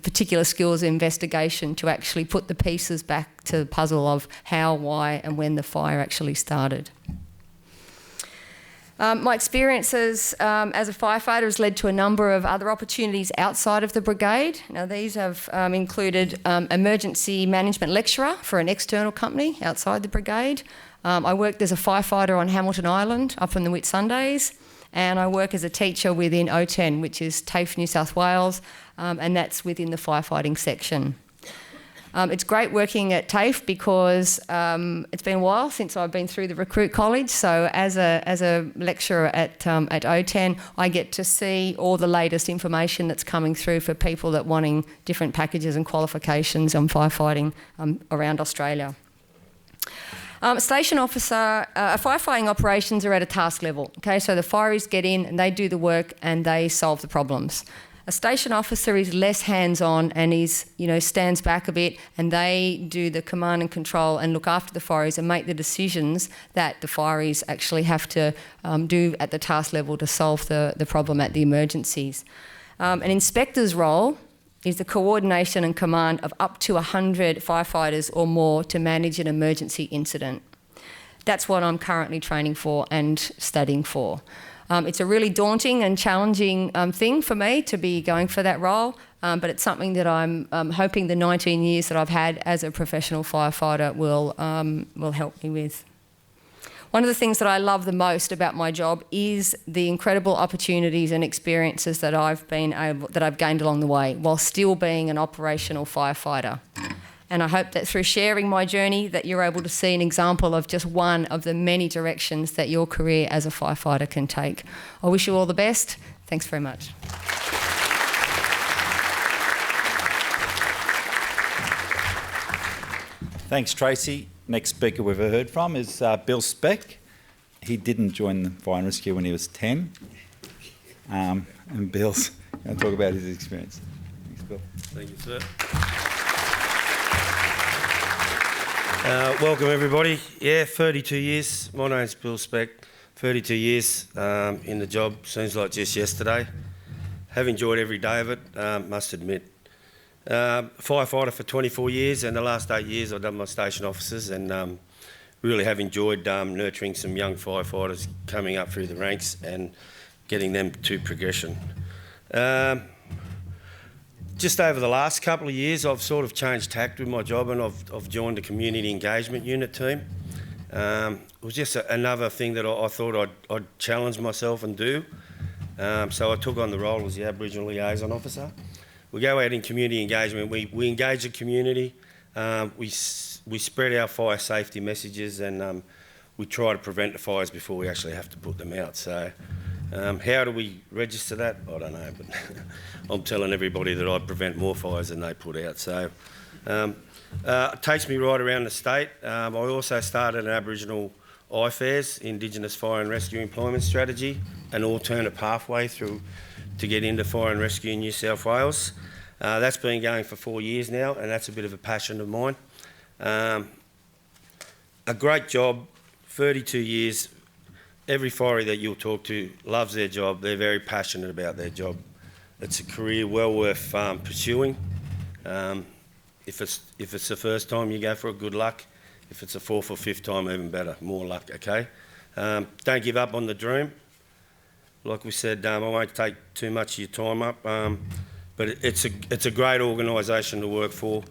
particular skills of investigation to actually put the pieces back to the puzzle of how, why and when the fire actually started. My experiences as a firefighter has led to a number of other opportunities outside of the brigade. Now, these have included emergency management lecturer for an external company outside the brigade. I worked as a firefighter on Hamilton Island up in the Whitsundays, and I work as a teacher within O10, which is TAFE New South Wales, and that's within the firefighting section. It's great working at TAFE because it's been a while since I've been through the recruit college. So as a lecturer at O10, I get to see all the latest information that's coming through for people that wanting different packages and qualifications on firefighting around Australia. Station officer, firefighting operations are at a task level. Okay, so the fireys get in and they do the work and they solve the problems. A station officer is less hands-on and stands back a bit, and they do the command and control and look after the fireys and make the decisions that the fireys actually have to do at the task level to solve the problem at the emergencies. An inspector's role is the coordination and command of up to 100 firefighters or more to manage an emergency incident. That's what I'm currently training for and studying for. It's a really daunting and challenging thing for me to be going for that role, but it's something that I'm hoping the 19 years that I've had as a professional firefighter will help me with. One of the things that I love the most about my job is the incredible opportunities and experiences that I've gained along the way while still being an operational firefighter. And I hope that through sharing my journey that you're able to see an example of just one of the many directions that your career as a firefighter can take. I wish you all the best. Thanks very much. Thanks, Tracy. Next speaker we've heard from is Bill Speck. He didn't join the fire and rescue when he was 10. And Bill's going to talk about his experience. Thanks, Bill. Thank you, sir. Welcome, everybody. 32 years. My name's Bill Speck. 32 years in the job. Seems like just yesterday. Have enjoyed every day of it, must admit. Firefighter for 24 years, and the last 8 years I've done my station officers, and really have enjoyed nurturing some young firefighters coming up through the ranks and getting them to progression. Just over the last couple of years, I've sort of changed tact with my job, and I've joined the community engagement unit team. It was just another thing that I thought I'd challenge myself and do. So I took on the role as the Aboriginal liaison officer. We go out in community engagement. We engage the community. We spread our fire safety messages, and we try to prevent the fires before we actually have to put them out. So how do we register that? I don't know, but I'm telling everybody that I prevent more fires than they put out. So it takes me right around the state. I also started an Aboriginal IFARS, Indigenous Fire and Rescue Employment Strategy, an alternate pathway through to get into fire and rescue in New South Wales. That's been going for 4 years now, and that's a bit of a passion of mine. A great job, 32 years. Every fiery that you'll talk to loves their job. They're very passionate about their job. It's a career well worth pursuing. If it's the first time you go for it, good luck. If it's the 4th or 5th time, even better, more luck, okay? Don't give up on the dream. Like we said, I won't take too much of your time up, but it's a great organisation to work for.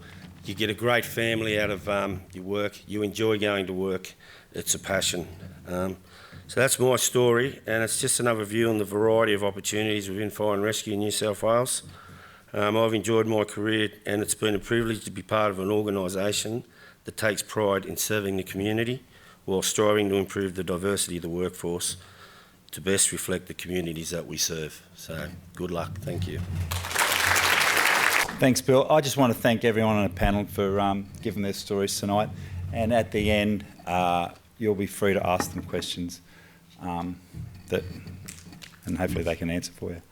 You get a great family out of your work. You enjoy going to work. It's a passion. So that's my story, and it's just another view on the variety of opportunities within fire and rescue in New South Wales. I've enjoyed my career, and it's been a privilege to be part of an organisation that takes pride in serving the community while striving to improve the diversity of the workforce to best reflect the communities that we serve. So good luck. Thank you. Thanks, Bill. I just want to thank everyone on the panel for giving their stories tonight. And at the end, you'll be free to ask them questions that and hopefully they can answer for you.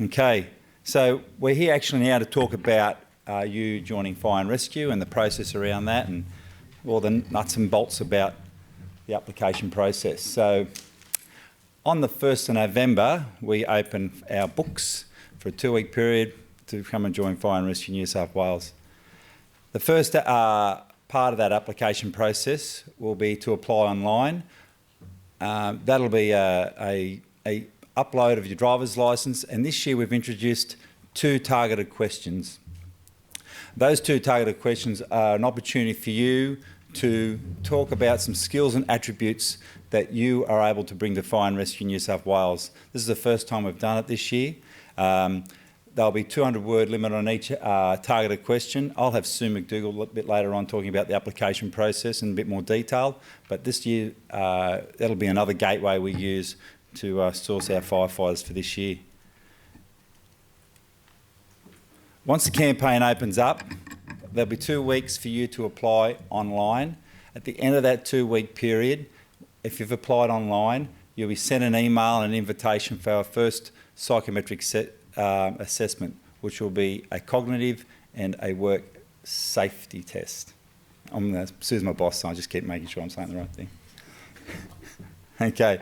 Okay, so we're here actually now to talk about you joining Fire and Rescue and the process around that, and all the nuts and bolts about the application process. So on the 1st of November, we open our books for a 2-week period to come and join Fire and Rescue New South Wales. The first part of that application process will be to apply online. That'll be a upload of your driver's licence, and this year we've introduced 2 targeted questions. Those 2 targeted questions are an opportunity for you to talk about some skills and attributes that you are able to bring to Fire and Rescue New South Wales. This is the first time we've done it this year. There'll be 200-word limit on each targeted question. I'll have Sue McDougall a little bit later on talking about the application process in a bit more detail, but this year that'll be another gateway we use to source our firefighters for this year. Once the campaign opens up, there'll be 2 weeks for you to apply online. At the end of that 2-week period, if you've applied online, you'll be sent an email and an invitation for our first psychometric assessment, which will be a cognitive and a work safety test. Sue's my boss, so I just keep making sure I'm saying the right thing. Okay.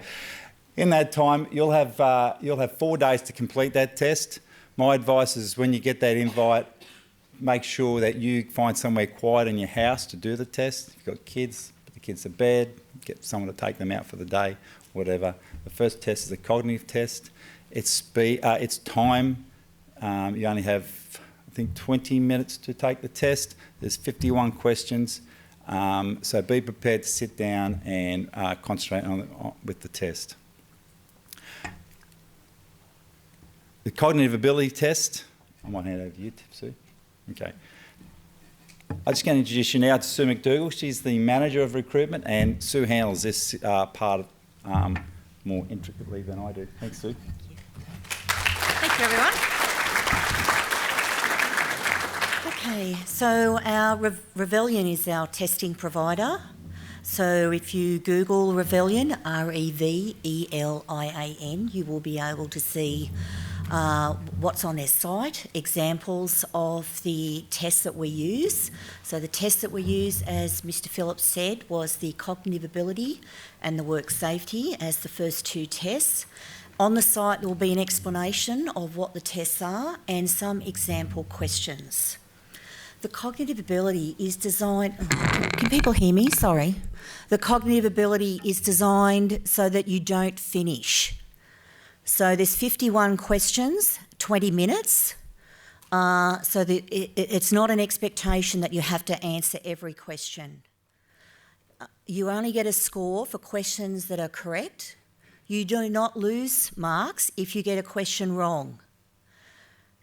In that time, you'll have 4 days to complete that test. My advice is when you get that invite, make sure that you find somewhere quiet in your house to do the test. If you've got kids, put the kids to bed, get someone to take them out for the day, whatever. The first test is a cognitive test. It's time. You only have, I think, 20 minutes to take the test. There's 51 questions. So be prepared to sit down and concentrate with the test. The cognitive ability test, I might hand over to you, Sue. Okay. I'm just going to introduce you now to Sue McDougall. She's the manager of recruitment, and Sue handles this part more intricately than I do. Thanks, Sue. Thank you, everyone. Okay, so our Revellion is our testing provider. So if you Google Revellion, Revellian, you will be able to see what's on their site, examples of the tests that we use. So the tests that we use, as Mr. Phillips said, was the cognitive ability and the work safety as the first 2 tests. On the site there will be an explanation of what the tests are and some example questions. The cognitive ability is designed... Can people hear me? Sorry. The cognitive ability is designed so that you don't finish. So there's 51 questions, 20 minutes. So that it's not an expectation that you have to answer every question. You only get a score for questions that are correct. You do not lose marks if you get a question wrong.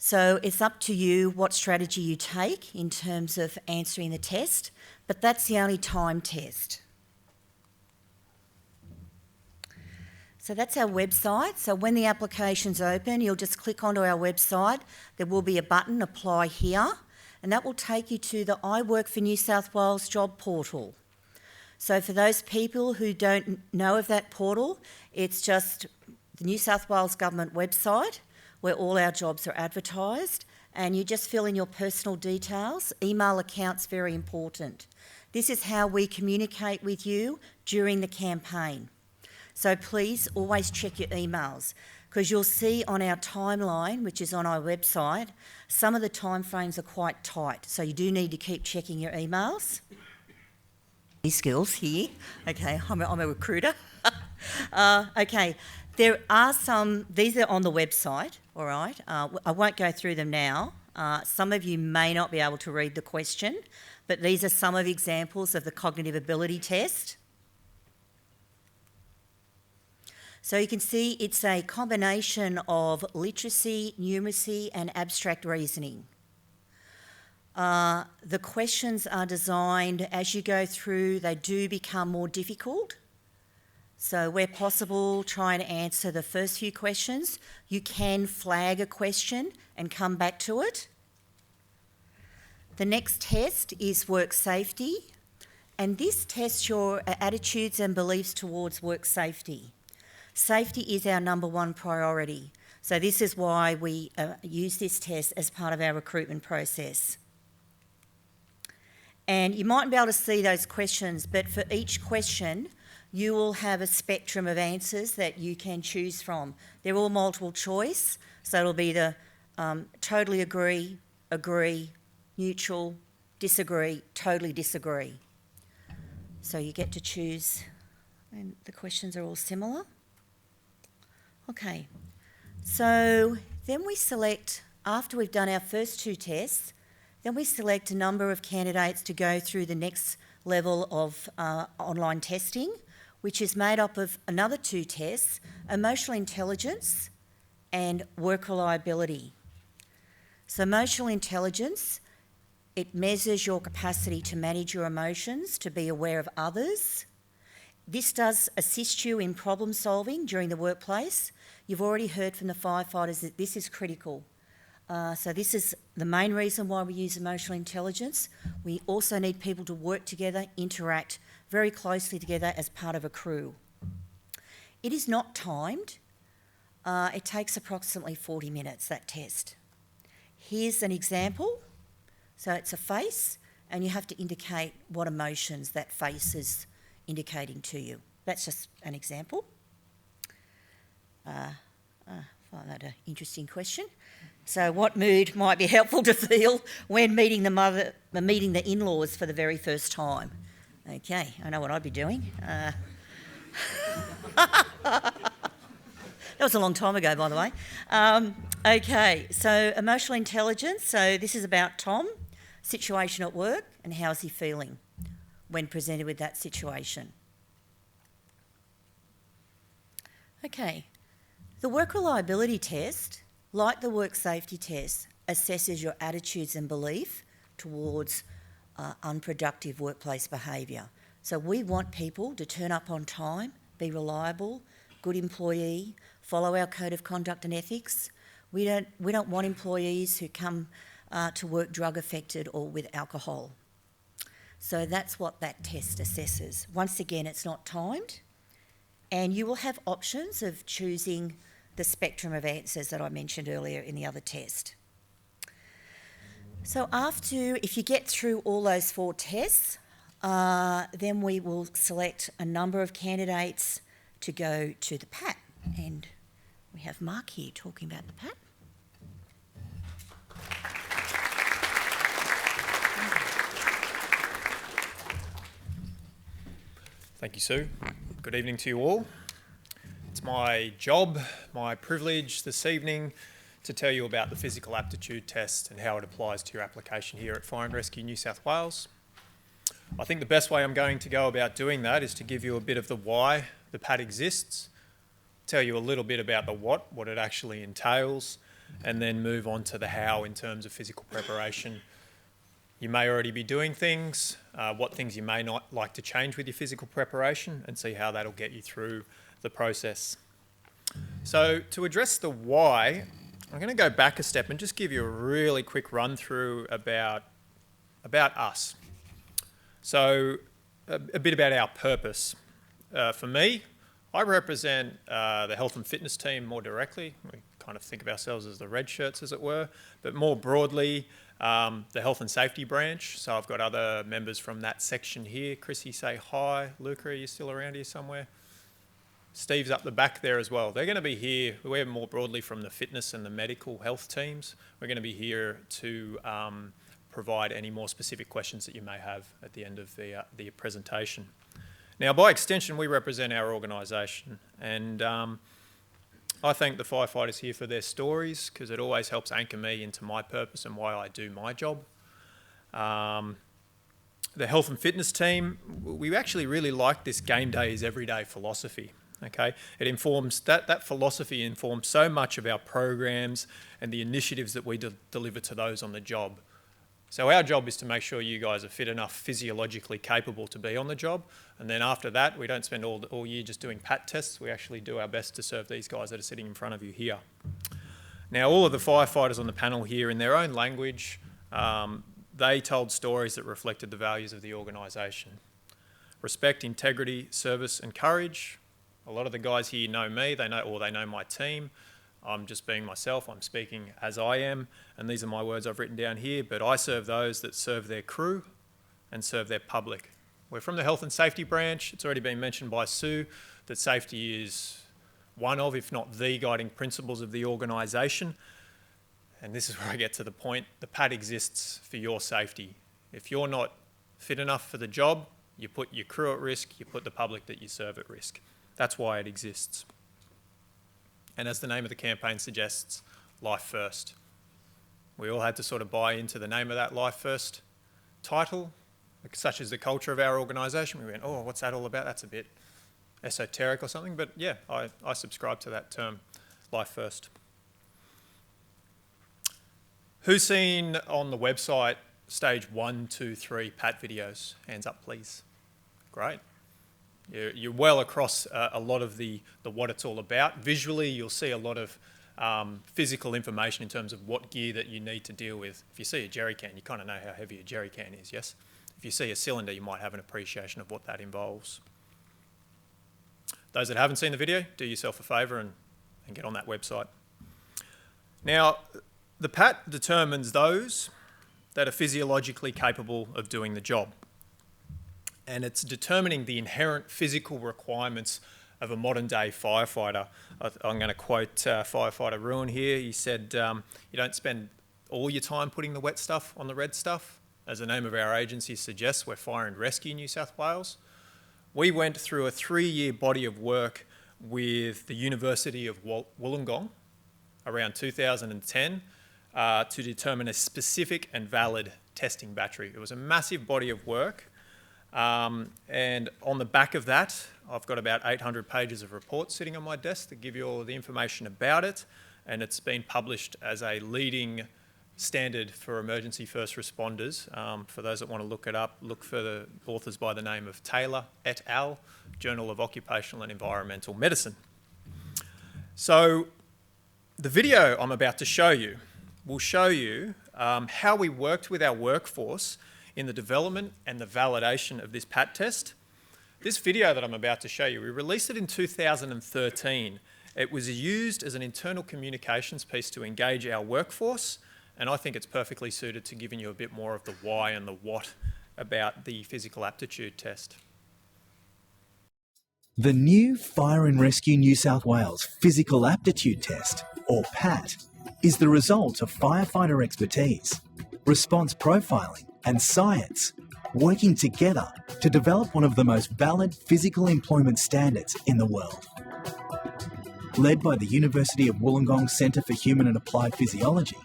So it's up to you what strategy you take in terms of answering the test, but that's the only time test. So that's our website. So when the application's open, you'll just click onto our website. There will be a button, Apply Here, and that will take you to the I Work for New South Wales job portal. So for those people who don't know of that portal, it's just the New South Wales Government website where all our jobs are advertised, and you just fill in your personal details. Email account's very important. This is how we communicate with you during the campaign. So please always check your emails, because you'll see on our timeline, which is on our website, some of the timeframes are quite tight. So you do need to keep checking your emails. Skills here. Okay, I'm a recruiter. Okay, there are some, these are on the website, all right? I won't go through them now. Some of you may not be able to read the question, but these are some of the examples of the cognitive ability test. So you can see it's a combination of literacy, numeracy and abstract reasoning. The questions are designed as you go through, they do become more difficult. So where possible, try and answer the first few questions. You can flag a question and come back to it. The next test is work safety, and this tests your attitudes and beliefs towards work safety. Safety is our number one priority. So this is why we use this test as part of our recruitment process. And you mightn't be able to see those questions, but for each question, you will have a spectrum of answers that you can choose from. They're all multiple choice, so it'll be the totally agree, agree, neutral, disagree, totally disagree. So you get to choose, and the questions are all similar. Okay, so then we select, after we've done our first two tests, then we select a number of candidates to go through the next level of online testing, which is made up of another two tests, emotional intelligence and work reliability. So emotional intelligence, it measures your capacity to manage your emotions, to be aware of others. This does assist you in problem solving during the workplace. You've already heard from the firefighters that this is critical. So this is the main reason why we use emotional intelligence. We also need people to work together, interact very closely together as part of a crew. It is not timed. It takes approximately 40 minutes, that test. Here's an example. So it's a face, and you have to indicate what emotions that face is indicating to you. That's just an example. Find that an interesting question. So what mood might be helpful to feel when meeting the in-laws for the very first time? Okay, I know what I'd be doing. That was a long time ago, by the way. Okay, so emotional intelligence. So this is about Tom, situation at work, and how is he feeling when presented with that situation. Okay, the work reliability test, like the work safety test, assesses your attitudes and belief towards unproductive workplace behaviour. So we want people to turn up on time, be reliable, good employee, follow our code of conduct and ethics. We don't want employees who come to work drug affected or with alcohol. So that's what that test assesses. Once again, it's not timed, and you will have options of choosing the spectrum of answers that I mentioned earlier in the other test. So if you get through all those four tests, then we will select a number of candidates to go to the PAT. And we have Mark here talking about the PAT. Thank you, Sue. Good evening to you all. It's my job, my privilege this evening to tell you about the physical aptitude test and how it applies to your application here at Fire and Rescue New South Wales. I think the best way I'm going to go about doing that is to give you a bit of the why the PAT exists, tell you a little bit about the what it actually entails, and then move on to the how in terms of physical preparation. You may already be doing things, what things you may not like to change with your physical preparation, and see how that'll get you through the process. So to address the why, I'm going to go back a step and just give you a really quick run through about us. So a bit about our purpose. For me, I represent the health and fitness team more directly. We kind of think of ourselves as the red shirts, as it were, but more broadly, the health and safety branch. So I've got other members from that section here. Chrissy, say hi. Luca, are you still around here somewhere? Steve's up the back there as well. They're going to be here. We're more broadly from the fitness and the medical health teams. We're going to be here to provide any more specific questions that you may have at the end of the presentation. Now, by extension, we represent our organisation, and I thank the firefighters here for their stories, because it always helps anchor me into my purpose and why I do my job. The health and fitness team, we actually really like this game day is everyday philosophy. Okay, it informs that philosophy informs so much of our programs and the initiatives that we deliver to those on the job. So our job is to make sure you guys are fit enough physiologically capable to be on the job, and then after that we don't spend all year just doing PAT tests. We actually do our best to serve these guys that are sitting in front of you here. Now, all of the firefighters on the panel here, in their own language, they told stories that reflected the values of the organisation. Respect, integrity, service and courage. A lot of the guys here know me, they know my team. I'm just being myself, I'm speaking as I am, and these are my words I've written down here, but I serve those that serve their crew and serve their public. We're from the Health and Safety branch. It's already been mentioned by Sue that safety is one of, if not the guiding principles of the organisation. And this is where I get to the point. The PAT exists for your safety. If you're not fit enough for the job, you put your crew at risk, you put the public that you serve at risk. That's why it exists. And as the name of the campaign suggests, life first. We all had to sort of buy into the name of that life first title, such as the culture of our organisation. We went, oh, what's that all about? That's a bit esoteric or something. But yeah, I subscribe to that term, life first. Who's seen on the website stage 1, 2, 3 PAT videos? Hands up, please. Great. You're well across a lot of the what it's all about. Visually, you'll see a lot of physical information in terms of what gear that you need to deal with. If you see a jerry can, you kind of know how heavy a jerry can is, yes? If you see a cylinder, you might have an appreciation of what that involves. Those that haven't seen the video, do yourself a favour and get on that website. Now, the PAT determines those that are physiologically capable of doing the job. And it's determining the inherent physical requirements of a modern day firefighter. I'm going to quote Firefighter Ruin here. He said, you don't spend all your time putting the wet stuff on the red stuff. As the name of our agency suggests, we're Fire and Rescue New South Wales. We went through a 3-year body of work with the University of Wollongong around 2010 to determine a specific and valid testing battery. It was a massive body of work. And on the back of that, I've got about 800 pages of reports sitting on my desk that give you all the information about it, and it's been published as a leading standard for emergency first responders. For those that want to look it up, look for the authors by the name of Taylor et al., Journal of Occupational and Environmental Medicine. So the video I'm about to show you will show you how we worked with our workforce in the development and the validation of this PAT test. This video that I'm about to show you, we released it in 2013. It was used as an internal communications piece to engage our workforce, and I think it's perfectly suited to giving you a bit more of the why and the what about the physical aptitude test. The new Fire and Rescue New South Wales Physical Aptitude Test, or PAT, is the result of firefighter expertise, response profiling, and science working together to develop one of the most valid physical employment standards in the world. Led by the University of Wollongong Centre for Human and Applied Physiology,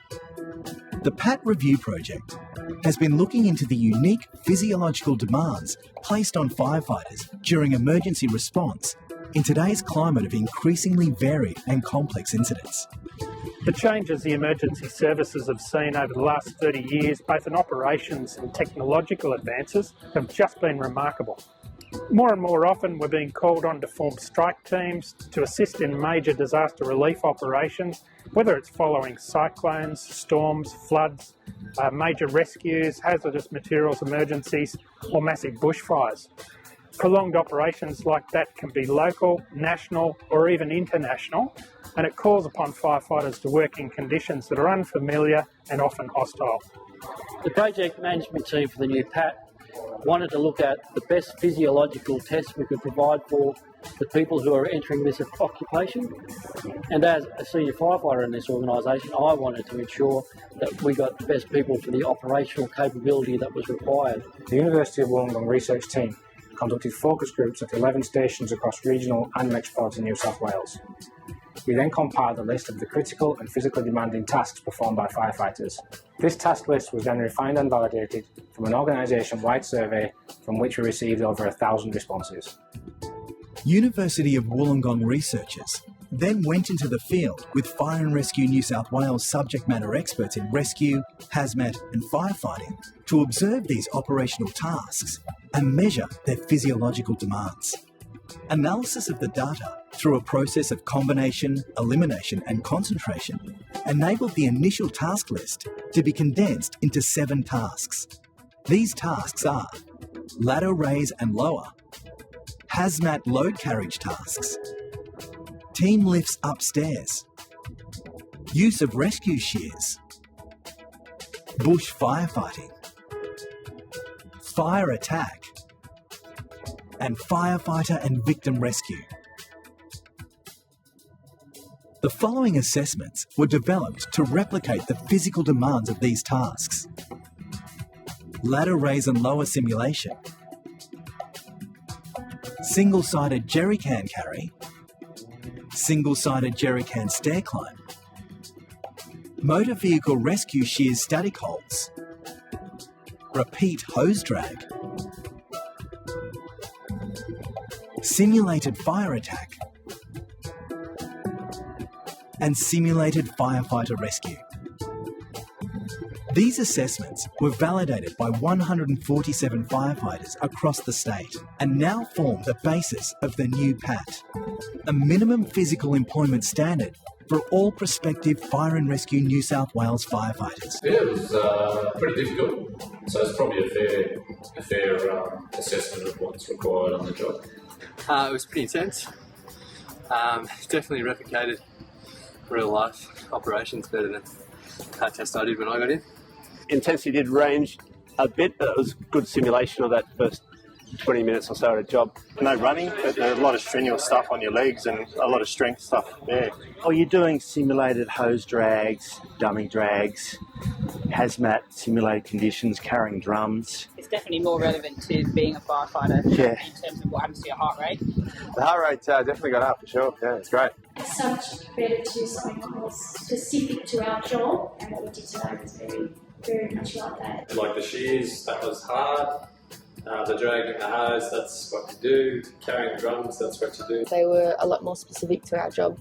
the PAT Review Project has been looking into the unique physiological demands placed on firefighters during emergency response in today's climate of increasingly varied and complex incidents. The changes the emergency services have seen over the last 30 years, both in operations and technological advances, have just been remarkable. More and more often we're being called on to form strike teams to assist in major disaster relief operations, whether it's following cyclones, storms, floods, major rescues, hazardous materials emergencies, or massive bushfires. Prolonged operations like that can be local, national, or even international, and it calls upon firefighters to work in conditions that are unfamiliar and often hostile. The project management team for the new PAT wanted to look at the best physiological tests we could provide for the people who are entering this occupation. And as a senior firefighter in this organisation, I wanted to ensure that we got the best people for the operational capability that was required. The University of Wollongong research team conducted focus groups at 11 stations across regional and metropolitan New South Wales. We then compiled a list of the critical and physically demanding tasks performed by firefighters. This task list was then refined and validated from an organisation-wide survey from which we received over 1,000 responses. University of Wollongong researchers then went into the field with Fire and Rescue New South Wales subject matter experts in rescue, hazmat and firefighting to observe these operational tasks and measure their physiological demands. Analysis of the data through a process of combination, elimination and concentration enabled the initial task list to be condensed into 7 tasks. These tasks are ladder raise and lower, hazmat load carriage tasks, team lifts upstairs, use of rescue shears, bush firefighting, fire attack, and firefighter and victim rescue. The following assessments were developed to replicate the physical demands of these tasks. Ladder raise and lower simulation, single-sided jerry can carry, single-sided jerry can stair climb, motor vehicle rescue shears static holds, repeat hose drag, simulated fire attack, and simulated firefighter rescue. These assessments were validated by 147 firefighters across the state and now form the basis of the new PAT, a minimum physical employment standard for all prospective Fire and Rescue New South Wales firefighters. Yeah, it was pretty difficult, so it's probably a fair assessment of what's required on the job. It was pretty intense. Definitely replicated real life operations better than the test I did when I got in. Intensity did range a bit, but it was good simulation of that first 20 minutes or so at a job. No running, but a lot of strenuous stuff on your legs and a lot of strength stuff there. Oh, you're doing simulated hose drags, dummy drags, hazmat, simulated conditions, carrying drums. It's definitely more relevant to being a firefighter in terms of what happens to your heart rate. The heart rate definitely got up for sure. Yeah, it's great. It's so much better to do something that was specific to our job, and what we did today was very much like that. Like the shears, that was hard. The dragging the hose, that's what you do. Carrying drums, that's what you do. They were a lot more specific to our job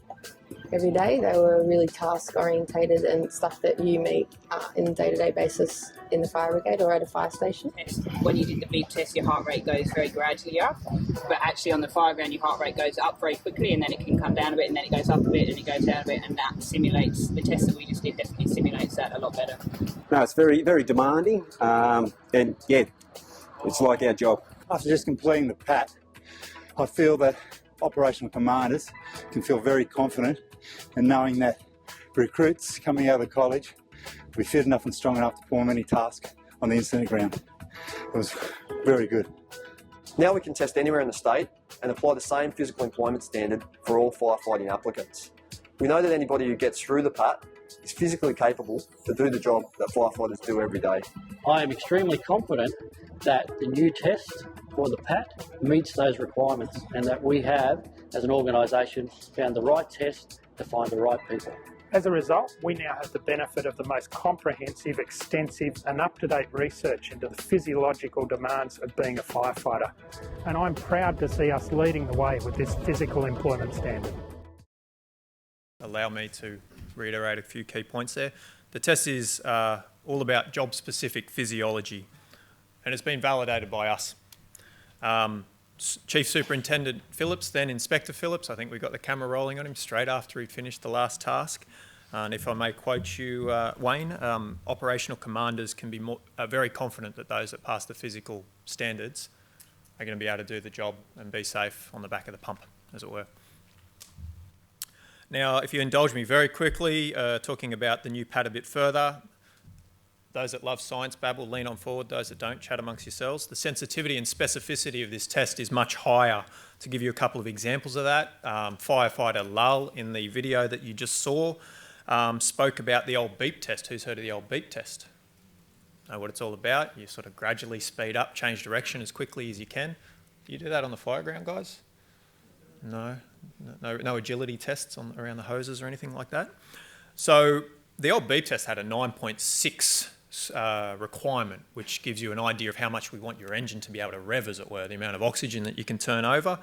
every day. They were really task orientated and stuff that you meet in a day-to-day basis in the fire brigade or at a fire station. When you did the beep test, your heart rate goes very gradually up, but actually on the fire ground, your heart rate goes up very quickly, and then it can come down a bit, and then it goes up a bit, and it goes down a bit, and that simulates, the test that we just did definitely simulates that a lot better. No, it's very, very demanding, and yeah, it's like our job. After just completing the PAT, I feel that operational commanders can feel very confident in knowing that recruits coming out of the college will be fit enough and strong enough to perform any task on the incident ground. It was very good. Now we can test anywhere in the state and apply the same physical employment standard for all firefighting applicants. We know that anybody who gets through the PAT is physically capable to do the job that firefighters do every day. I am extremely confident that the new test for the PAT meets those requirements, and that we have, as an organisation, found the right test to find the right people. As a result, we now have the benefit of the most comprehensive, extensive and up-to-date research into the physiological demands of being a firefighter. And I'm proud to see us leading the way with this physical employment standard. Allow me to reiterate a few key points there. The test is all about job-specific physiology, and it's been validated by us. Chief Superintendent Phillips, then Inspector Phillips, I think we got the camera rolling on him straight after he finished the last task. And if I may quote you, Wayne, operational commanders can be very confident that those that pass the physical standards are going to be able to do the job and be safe on the back of the pump, as it were. Now, if you indulge me very quickly, talking about the new PAT a bit further, those that love science babble, lean on forward. Those that don't, chat amongst yourselves. The sensitivity and specificity of this test is much higher. To give you a couple of examples of that, Firefighter Lull in the video that you just saw spoke about the old beep test. Who's heard of the old beep test? Know what it's all about? You sort of gradually speed up, change direction as quickly as you can. Do you do that on the fire ground, guys? No agility tests around the hoses or anything like that? So the old beep test had a 9.6 requirement, which gives you an idea of how much we want your engine to be able to rev, as it were, the amount of oxygen that you can turn over.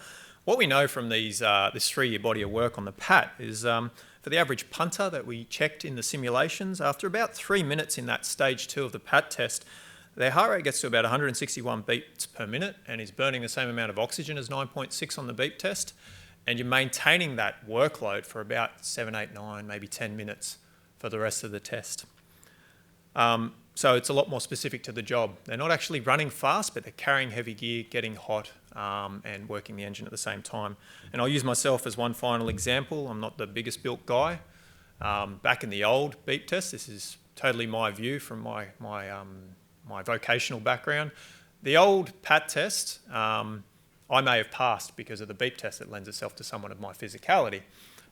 What we know from this 3-year body of work on the PAT is for the average punter that we checked in the simulations, after about 3 minutes in that stage 2 of the PAT test, their heart rate gets to about 161 beats per minute and is burning the same amount of oxygen as 9.6 on the beep test. And you're maintaining that workload for about 7, 8, 9, maybe 10 minutes for the rest of the test. So it's a lot more specific to the job. They're not actually running fast, but they're carrying heavy gear, getting hot, and working the engine at the same time. And I'll use myself as one final example. I'm not the biggest built guy. Back in the old beep test, this is totally my view from my vocational background. The old PAT test, I may have passed because of the beep test that lends itself to someone of my physicality.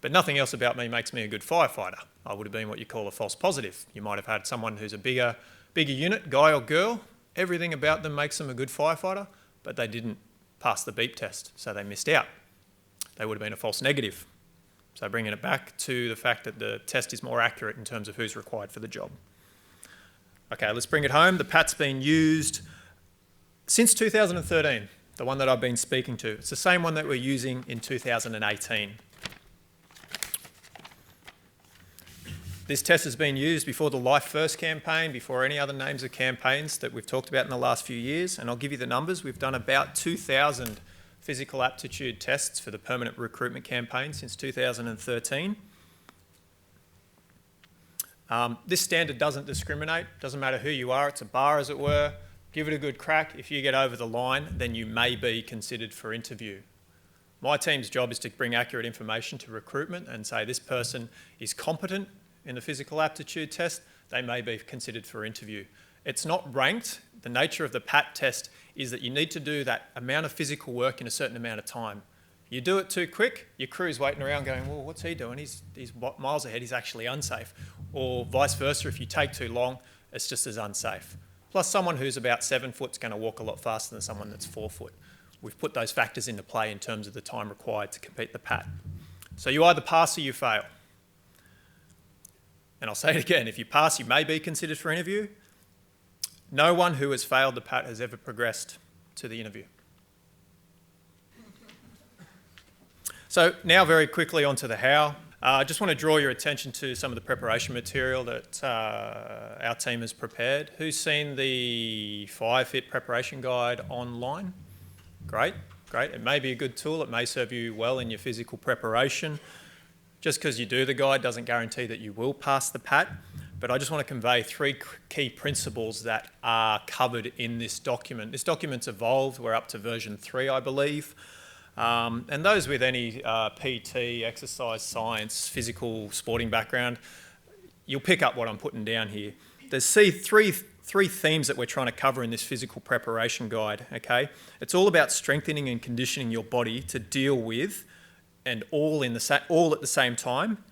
But nothing else about me makes me a good firefighter. I would have been what you call a false positive. You might have had someone who's a bigger unit, guy or girl. Everything about them makes them a good firefighter, but they didn't pass the beep test, so they missed out. They would have been a false negative. So bringing it back to the fact that the test is more accurate in terms of who's required for the job. Okay, let's bring it home. The PAT's been used since 2013, the one that I've been speaking to. It's the same one that we're using in 2018. This test has been used before the Life First campaign, before any other names of campaigns that we've talked about in the last few years, and I'll give you the numbers. We've done about 2,000 physical aptitude tests for the permanent recruitment campaign since 2013. This standard doesn't discriminate, doesn't matter who you are, it's a bar as it were. Give it a good crack. If you get over the line, then you may be considered for interview. My team's job is to bring accurate information to recruitment and say this person is competent in the physical aptitude test, they may be considered for interview. It's not ranked. The nature of the PAT test is that you need to do that amount of physical work in a certain amount of time. You do it too quick, your crew's waiting around going, well, what's he doing? He's miles ahead, he's actually unsafe. Or vice versa, if you take too long, it's just as unsafe. Plus someone who's about 7 foot is going to walk a lot faster than someone that's 4 foot. We've put those factors into play in terms of the time required to complete the PAT. So you either pass or you fail. And I'll say it again, if you pass, you may be considered for interview. No one who has failed the PAT has ever progressed to the interview. So now very quickly onto the how. I just want to draw your attention to some of the preparation material that our team has prepared. Who's seen the FireFit preparation guide online? Great, great. It may be a good tool. It may serve you well in your physical preparation. Just because you do the guide doesn't guarantee that you will pass the PAT, but I just want to convey 3 key principles that are covered in this document. This document's evolved. We're up to version 3, I believe. And those with any PT, exercise, science, physical, sporting background, you'll pick up what I'm putting down here. There's three themes that we're trying to cover in this physical preparation guide, okay? It's all about strengthening and conditioning your body to deal with, and all at the same time,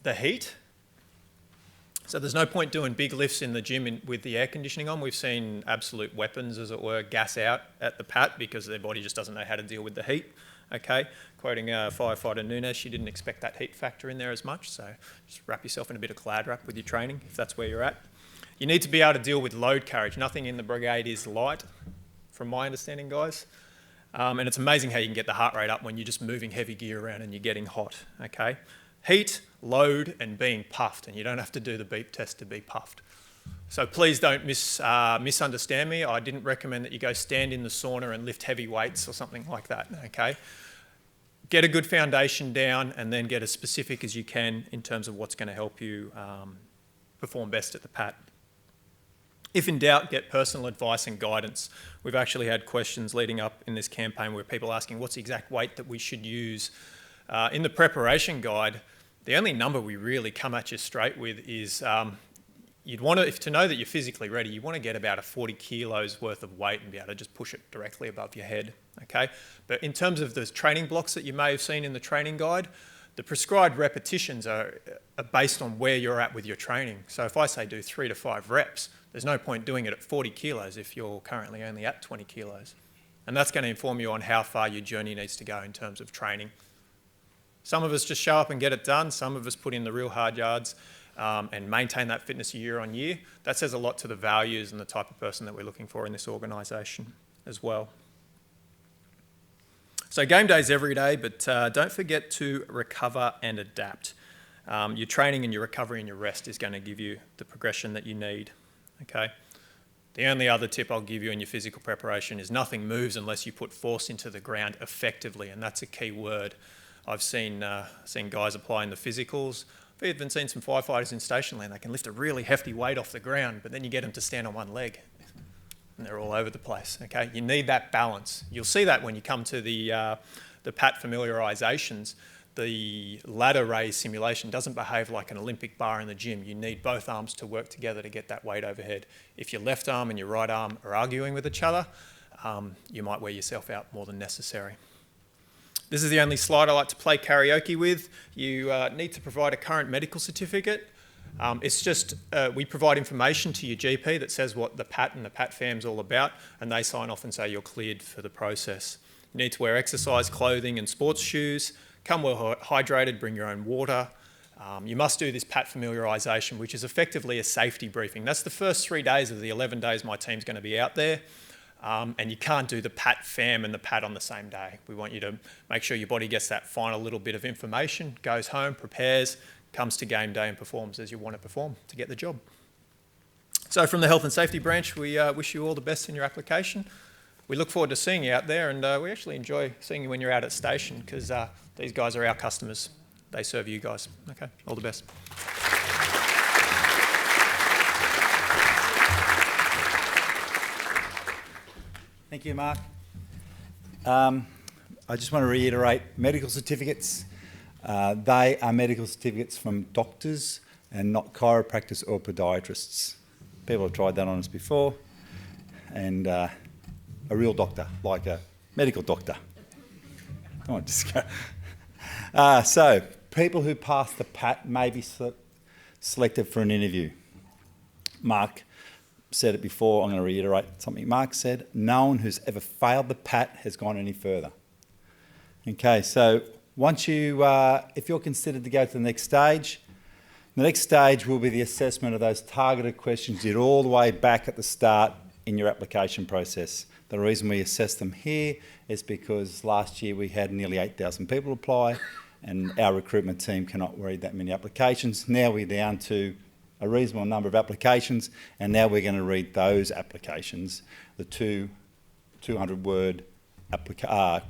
the heat. So there's no point doing big lifts in the gym with the air conditioning on. We've seen absolute weapons, as it were, gas out at the PAT because their body just doesn't know how to deal with the heat. Okay, quoting Firefighter Nunes, she didn't expect that heat factor in there as much, so just wrap yourself in a bit of Glad wrap with your training if that's where you're at. You need to be able to deal with load carriage. Nothing in the brigade is light, from my understanding, guys. And it's amazing how you can get the heart rate up when you're just moving heavy gear around and you're getting hot, okay? Heat, load, and being puffed, and you don't have to do the beep test to be puffed. So please don't misunderstand me. I didn't recommend that you go stand in the sauna and lift heavy weights or something like that, okay? Get a good foundation down and then get as specific as you can in terms of what's going to help you perform best at the PAT. If in doubt, get personal advice and guidance. We've actually had questions leading up in this campaign where people are asking what's the exact weight that we should use. In the preparation guide, the only number we really come at you straight with is you'd want to, to know that you're physically ready, you want to get about a 40 kilos worth of weight and be able to just push it directly above your head, okay? But in terms of the training blocks that you may have seen in the training guide, the prescribed repetitions are based on where you're at with your training. So if I say do 3 to 5 reps, there's no point doing it at 40 kilos if you're currently only at 20 kilos. And that's going to inform you on how far your journey needs to go in terms of training. Some of us just show up and get it done. Some of us put in the real hard yards and maintain that fitness year on year. That says a lot to the values and the type of person that we're looking for in this organisation as well. So game day's every day, but don't forget to recover and adapt. Your training and your recovery and your rest is going to give you the progression that you need, okay? The only other tip I'll give you in your physical preparation is nothing moves unless you put force into the ground effectively, and that's a key word. I've seen guys applying the physicals. I've even seen some firefighters in station land. They can lift a really hefty weight off the ground, but then you get them to stand on one leg. and they're all over the place. Okay, you need that balance. You'll see that when you come to the PAT familiarisations. The ladder raise simulation doesn't behave like an Olympic bar in the gym. You need both arms to work together to get that weight overhead. If your left arm and your right arm are arguing with each other, you might wear yourself out more than necessary. This is the only slide I like to play karaoke with. You need to provide a current medical certificate. It's just, we provide information to your GP that says what the PAT and the PAT FAM's all about, and they sign off and say you're cleared for the process. You need to wear exercise clothing and sports shoes. Come well hydrated, bring your own water. You must do this PAT familiarisation, which is effectively a safety briefing. That's the first 3 days of the 11 days my team's going to be out there. And you can't do the PAT FAM and the PAT on the same day. We want you to make sure your body gets that final little bit of information, goes home, prepares, comes to game day and performs as you want to perform to get the job. So from the Health and Safety branch, we wish you all the best in your application. We look forward to seeing you out there, and we actually enjoy seeing you when you're out at station, because these guys are our customers. They serve you guys. Okay, all the best. Thank you, Mark. I just want to reiterate medical certificates. They are medical certificates from doctors and not chiropractors or podiatrists. People have tried that on us before, and a real doctor, like a medical doctor. Come on, just go. So, people who pass the PAT may be selected for an interview. Mark said it before, I'm going to reiterate something Mark said. No one who's ever failed the PAT has gone any further. Okay, so once you, if you're considered to go to the next stage will be the assessment of those targeted questions you did all the way back at the start in your application process. The reason we assess them here is because last year we had nearly 8,000 people apply, and our recruitment team cannot read that many applications. Now we're down to a reasonable number of applications, and now we're going to read those applications, the 200-word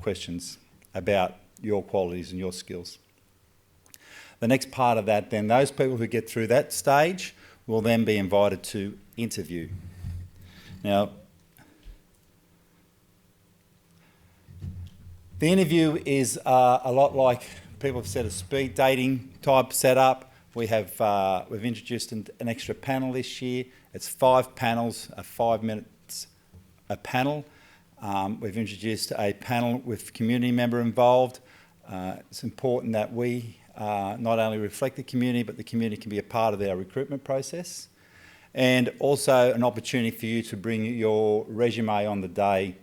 questions about your qualities and your skills. The next part of that, then, those people who get through that stage will then be invited to interview. Now, the interview is a lot like people have said, a speed dating type setup. We've introduced an extra panel this year. It's 5 panels, 5 minutes a panel. We've introduced a panel with community member involved. It's important that we not only reflect the community, but the community can be a part of our recruitment process. And also an opportunity for you to bring your resume on the day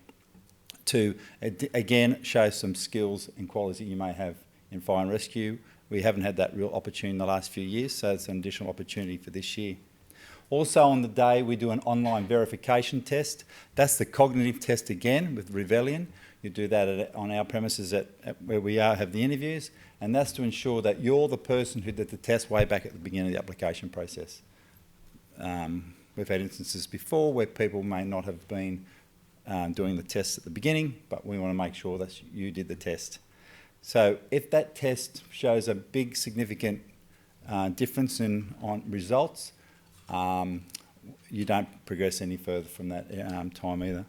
to, again, show some skills and qualities that you may have in fire and rescue. We haven't had that real opportunity in the last few years, so it's an additional opportunity for this year. Also on the day, we do an online verification test. That's the cognitive test again with Rebellion. You do that on our premises at where we have the interviews, and that's to ensure that you're the person who did the test way back at the beginning of the application process. We've had instances before where people may not have been doing the test at the beginning, but we want to make sure that you did the test. So if that test shows a big significant difference on results, you don't progress any further from that time either.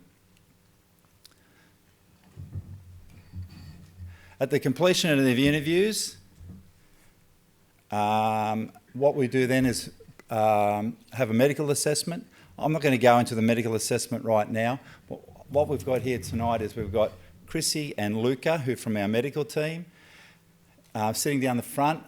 At the completion of the interviews, what we do then is have a medical assessment. I'm not going to go into the medical assessment right now. What we've got here tonight is we've got Chrissy and Luca, who are from our medical team, sitting down the front.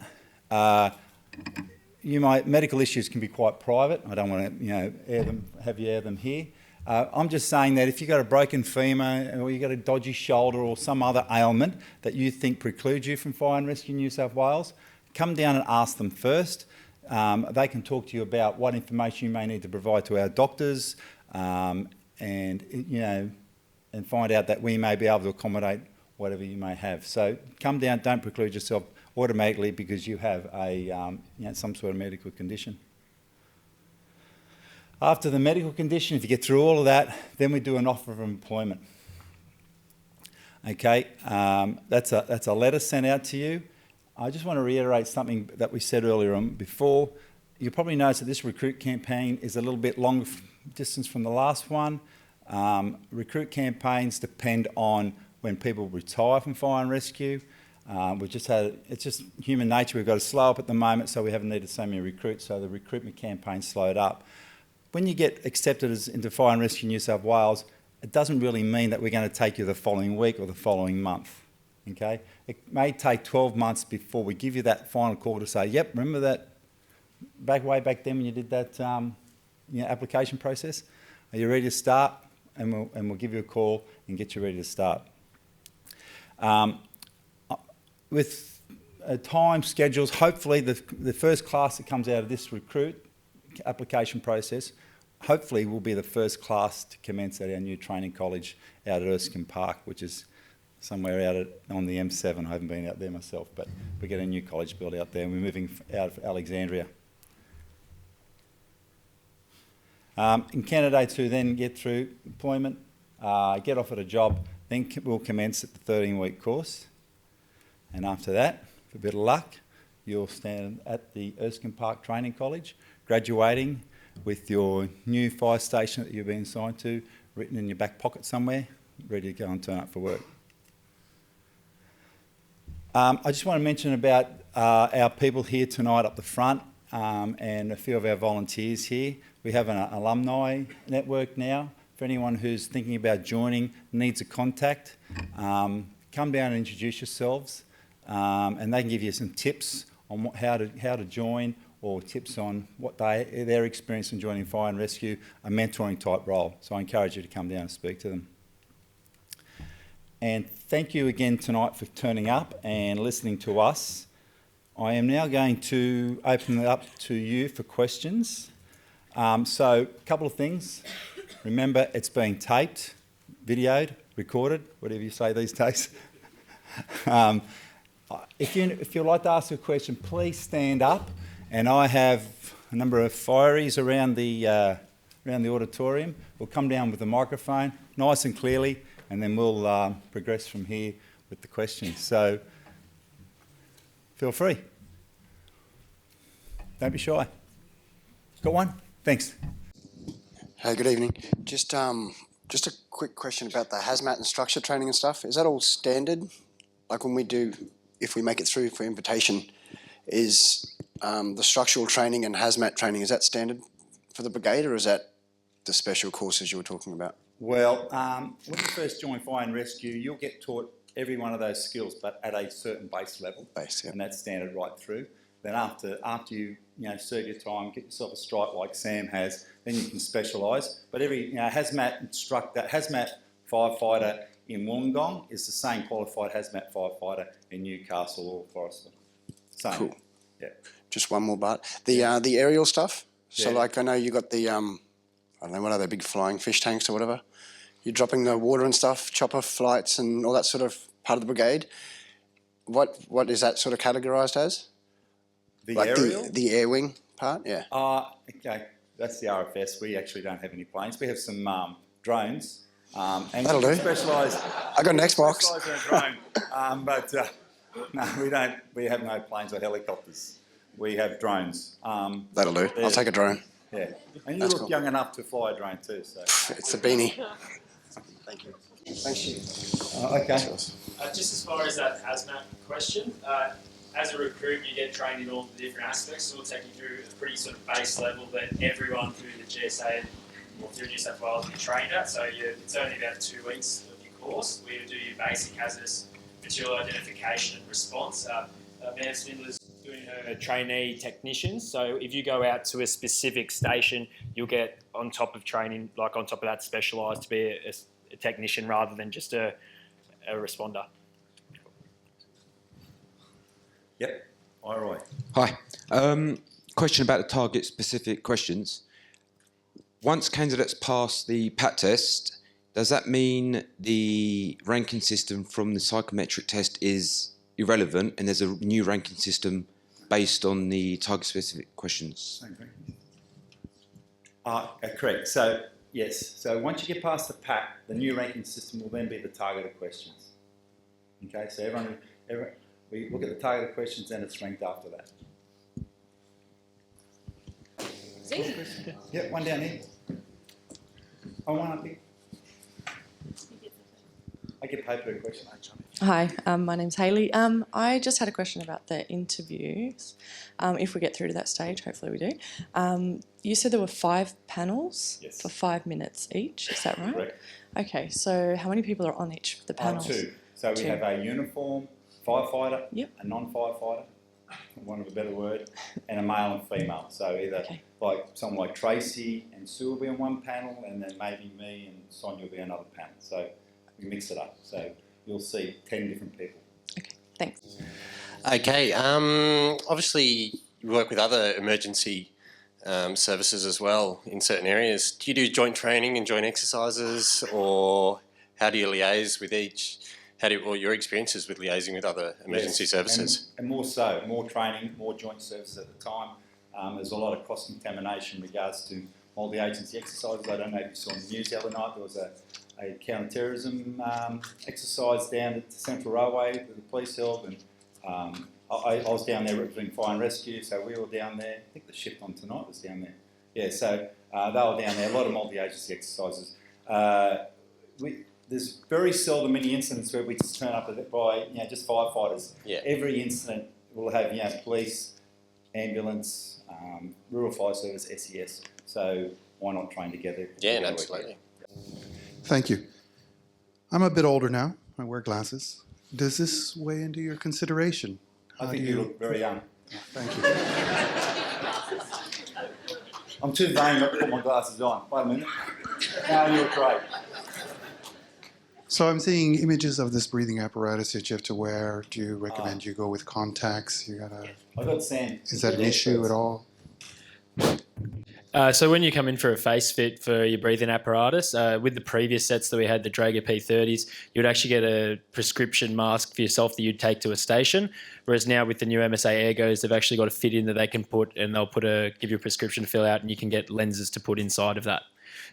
Medical issues can be quite private. I don't want to, have you air them here. I'm just saying that if you've got a broken femur or you've got a dodgy shoulder or some other ailment that you think precludes you from Fire and Rescue New South Wales, come down and ask them first. They can talk to you about what information you may need to provide to our doctors, and find out that we may be able to accommodate whatever you may have. So come down, don't preclude yourself automatically because you have some sort of medical condition. After the medical condition, if you get through all of that, then we do an offer of employment. Okay, that's a letter sent out to you. I just want to reiterate something that we said earlier on before. You probably noticed that this recruit campaign is a little bit longer distance from the last one. Recruit campaigns depend on when people retire from fire and rescue. It's just human nature. We've got to slow up at the moment, so we haven't needed so many recruits, so the recruitment campaign slowed up. When you get accepted into Fire and Rescue New South Wales, it doesn't really mean that we're going to take you the following week or the following month, okay? It may take 12 months before we give you that final call to say, yep, remember that way back then when you did that application process? Are you ready to start? And we'll give you a call and get you ready to start. With time schedules, hopefully the first class that comes out of this recruit application process hopefully will be the first class to commence at our new training college out at Erskine Park, which is somewhere out on the M7. I haven't been out there myself, but we get a new college built out there and we're moving out of Alexandria. In candidates who then get through employment, get offered a job, then we'll commence at the 13-week course. And after that, with a bit of luck, you'll stand at the Erskine Park Training College, graduating with your new fire station that you've been assigned to, written in your back pocket somewhere, ready to go and turn up for work. I just want to mention about our people here tonight up the front and a few of our volunteers here. We have an alumni network now. For anyone who's thinking about joining, needs a contact, come down and introduce yourselves, and they can give you some tips on how to join, or tips on what their experience in joining fire and rescue, a mentoring type role. So I encourage you to come down and speak to them. And thank you again tonight for turning up and listening to us. I am now going to open it up to you for questions. So a couple of things. Remember, it's being taped, videoed, recorded, whatever you say these days. If you'd like to ask a question, please stand up. And I have a number of fireys around the auditorium. We'll come down with the microphone, nice and clearly, and then we'll progress from here with the questions. So feel free. Don't be shy. Got one? Thanks. Hey, good evening. Just a quick question about the hazmat and structure training and stuff. Is that all standard? Like when we do, if we make it through for invitation, is the structural training and hazmat training, is that standard for the brigade, or is that the special courses you were talking about? Well, when you first join fire and rescue, you'll get taught every one of those skills, but at a certain base level, and that's standard right through. Then after you serve your time, get yourself a stripe like Sam has, then you can specialise. But every hazmat instructor, hazmat firefighter in Wollongong is the same qualified hazmat firefighter in Newcastle or Forrestal. Same. Cool. Yeah. Just one more part. The aerial stuff. So like I know you got the I don't know, what are they, big flying fish tanks or whatever. You're dropping the water and stuff, chopper flights and all that sort of part of the brigade. What is that sort of categorised as? The like aerial? The air wing part, yeah. Okay. That's the RFS. We actually don't have any planes. We have some drones. And That'll do. Specialise. I got an Xbox. Specialise in a drone. But no, we don't. We have no planes or helicopters. We have drones. That'll do. I'll take a drone. Yeah. And you That's look cool. young enough to fly a drone too. So. It's a beanie. Thank you. Thank you. Okay. Just as far as that hazmat question, as a recruit, you get trained in all the different aspects, so we'll take you through a pretty sort of base level that everyone through the GSA or through New South Wales will be trained at. So it's only about 2 weeks of your course where you do your basic hazardous material identification and response. Ma'am Swindler's doing her trainee technicians, so if you go out to a specific station, you'll get on top of training, like on top of that, specialised to be a technician rather than just a responder. Yep. All right. Hi. Question about the target-specific questions. Once candidates pass the PAT test, does that mean the ranking system from the psychometric test is irrelevant and there's a new ranking system based on the target-specific questions? Correct. So, yes. So once you get past the PAT, the new ranking system will then be the targeted questions. Okay, so everyone we look at the targeted questions and it's ranked after that. See? Yeah, one down here. Oh, one up here. I get paid per question. Hi, my name's Hayley. I just had a question about the interviews. If we get through to that stage, hopefully we do. You said there were 5 panels for 5 minutes each. Is that right? Correct. Okay, so how many people are on each of the panels? 2. So we have a uniform firefighter, Yep. a non-firefighter, for want of a better word, and a male and female. So either like someone like Tracy and Sue will be on one panel, and then maybe me and Sonia will be on another panel. So we mix it up. So you'll see 10 different people. Thanks. Okay. Obviously, you work with other emergency services as well in certain areas. Do you do joint training and joint exercises, or how do you liaise with each? Or your experiences with liaising with other emergency services? And more so, more training, more joint services at the time. There's a lot of cross-contamination in regards to multi-agency exercises. I don't know if you saw in the news the other night, there was a counter-terrorism exercise down at the Central Railway that the police held, and I was down there representing Fire and Rescue, so we were down there. I think the shift on tonight was down there. Yeah, so they were down there, a lot of multi-agency exercises. There's very seldom any incidents where we just turn up by just firefighters. Yeah. Every incident will have police, ambulance, rural fire service, SES. So why not train together? Yeah, absolutely. Thank you. I'm a bit older now. I wear glasses. Does this weigh into your consideration? I think you look very young. Thank you. I'm too vain not to put my glasses on. Wait a minute. No, you look great. So I'm seeing images of this breathing apparatus that you have to wear. Do you recommend you go with contacts? You gotta. I got sand. Is that an issue at all? So when you come in for a face fit for your breathing apparatus, with the previous sets that we had, the Drager P30s, you would actually get a prescription mask for yourself that you'd take to a station. Whereas now with the new MSA Ergos, they've actually got a fit in that they can put, and they'll give you a prescription to fill out, and you can get lenses to put inside of that.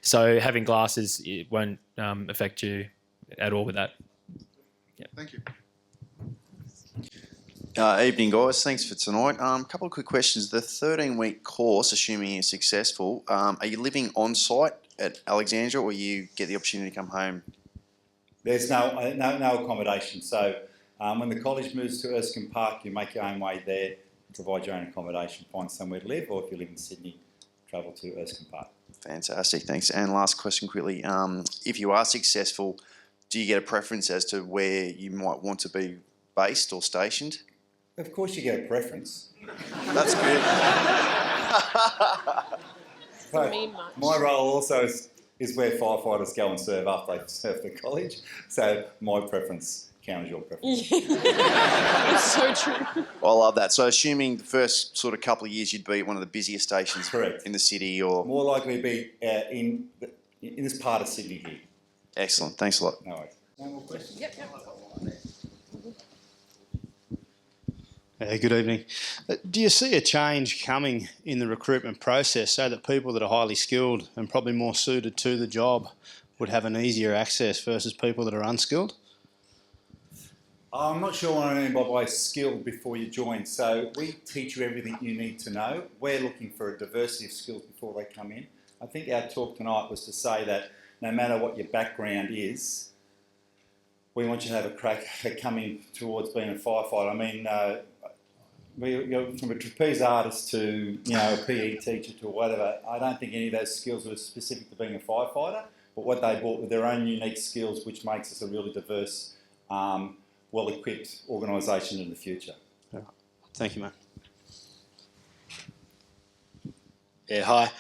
So having glasses, it won't affect you at all with that. Yep. Thank you. Evening, guys. Thanks for tonight. A couple of quick questions. The 13-week course, assuming you're successful, are you living on site at Alexandria, or you get the opportunity to come home? There's no accommodation. So when the college moves to Erskine Park, you make your own way there, provide your own accommodation, find somewhere to live, or if you live in Sydney, travel to Erskine Park. Fantastic. Thanks. And last question quickly. If you are successful, do you get a preference as to where you might want to be based or stationed? Of course you get a preference. That's good. My role also is where firefighters go and serve after they serve the college. So my preference counts your preference. It's so true. I love that. So assuming the first sort of couple of years you'd be at one of the busiest stations in the city, or... More likely to be in this part of Sydney here. Excellent. Thanks a lot. No worries. No more questions? Yep. Good evening. Do you see a change coming in the recruitment process so that people that are highly skilled and probably more suited to the job would have an easier access versus people that are unskilled? I'm not sure what I mean by skilled before you join. So we teach you everything you need to know. We're looking for a diversity of skills before they come in. I think our talk tonight was to say that no matter what your background is, we want you to have a crack at coming towards being a firefighter. I mean, we go from a trapeze artist to a PE teacher to whatever. I don't think any of those skills were specific to being a firefighter, but what they brought were their own unique skills, which makes us a really diverse, well-equipped organisation in the future. Yeah. Thank you, mate. Yeah, hi.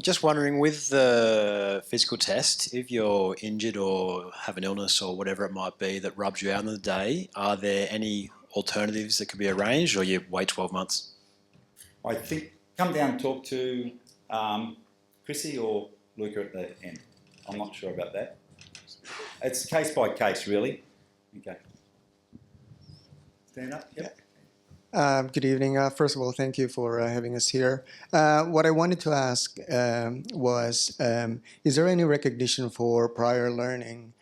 Just wondering, with the physical test, if you're injured or have an illness or whatever it might be that rubs you out in the day, are there any alternatives that could be arranged, or you wait 12 months? I think come down and talk to Chrissy or Luca at the end. I'm not sure about that. It's case by case, really. Okay. Stand up. Yep. Good evening. First of all, thank you for having us here. What I wanted to ask was, is there any recognition for prior learning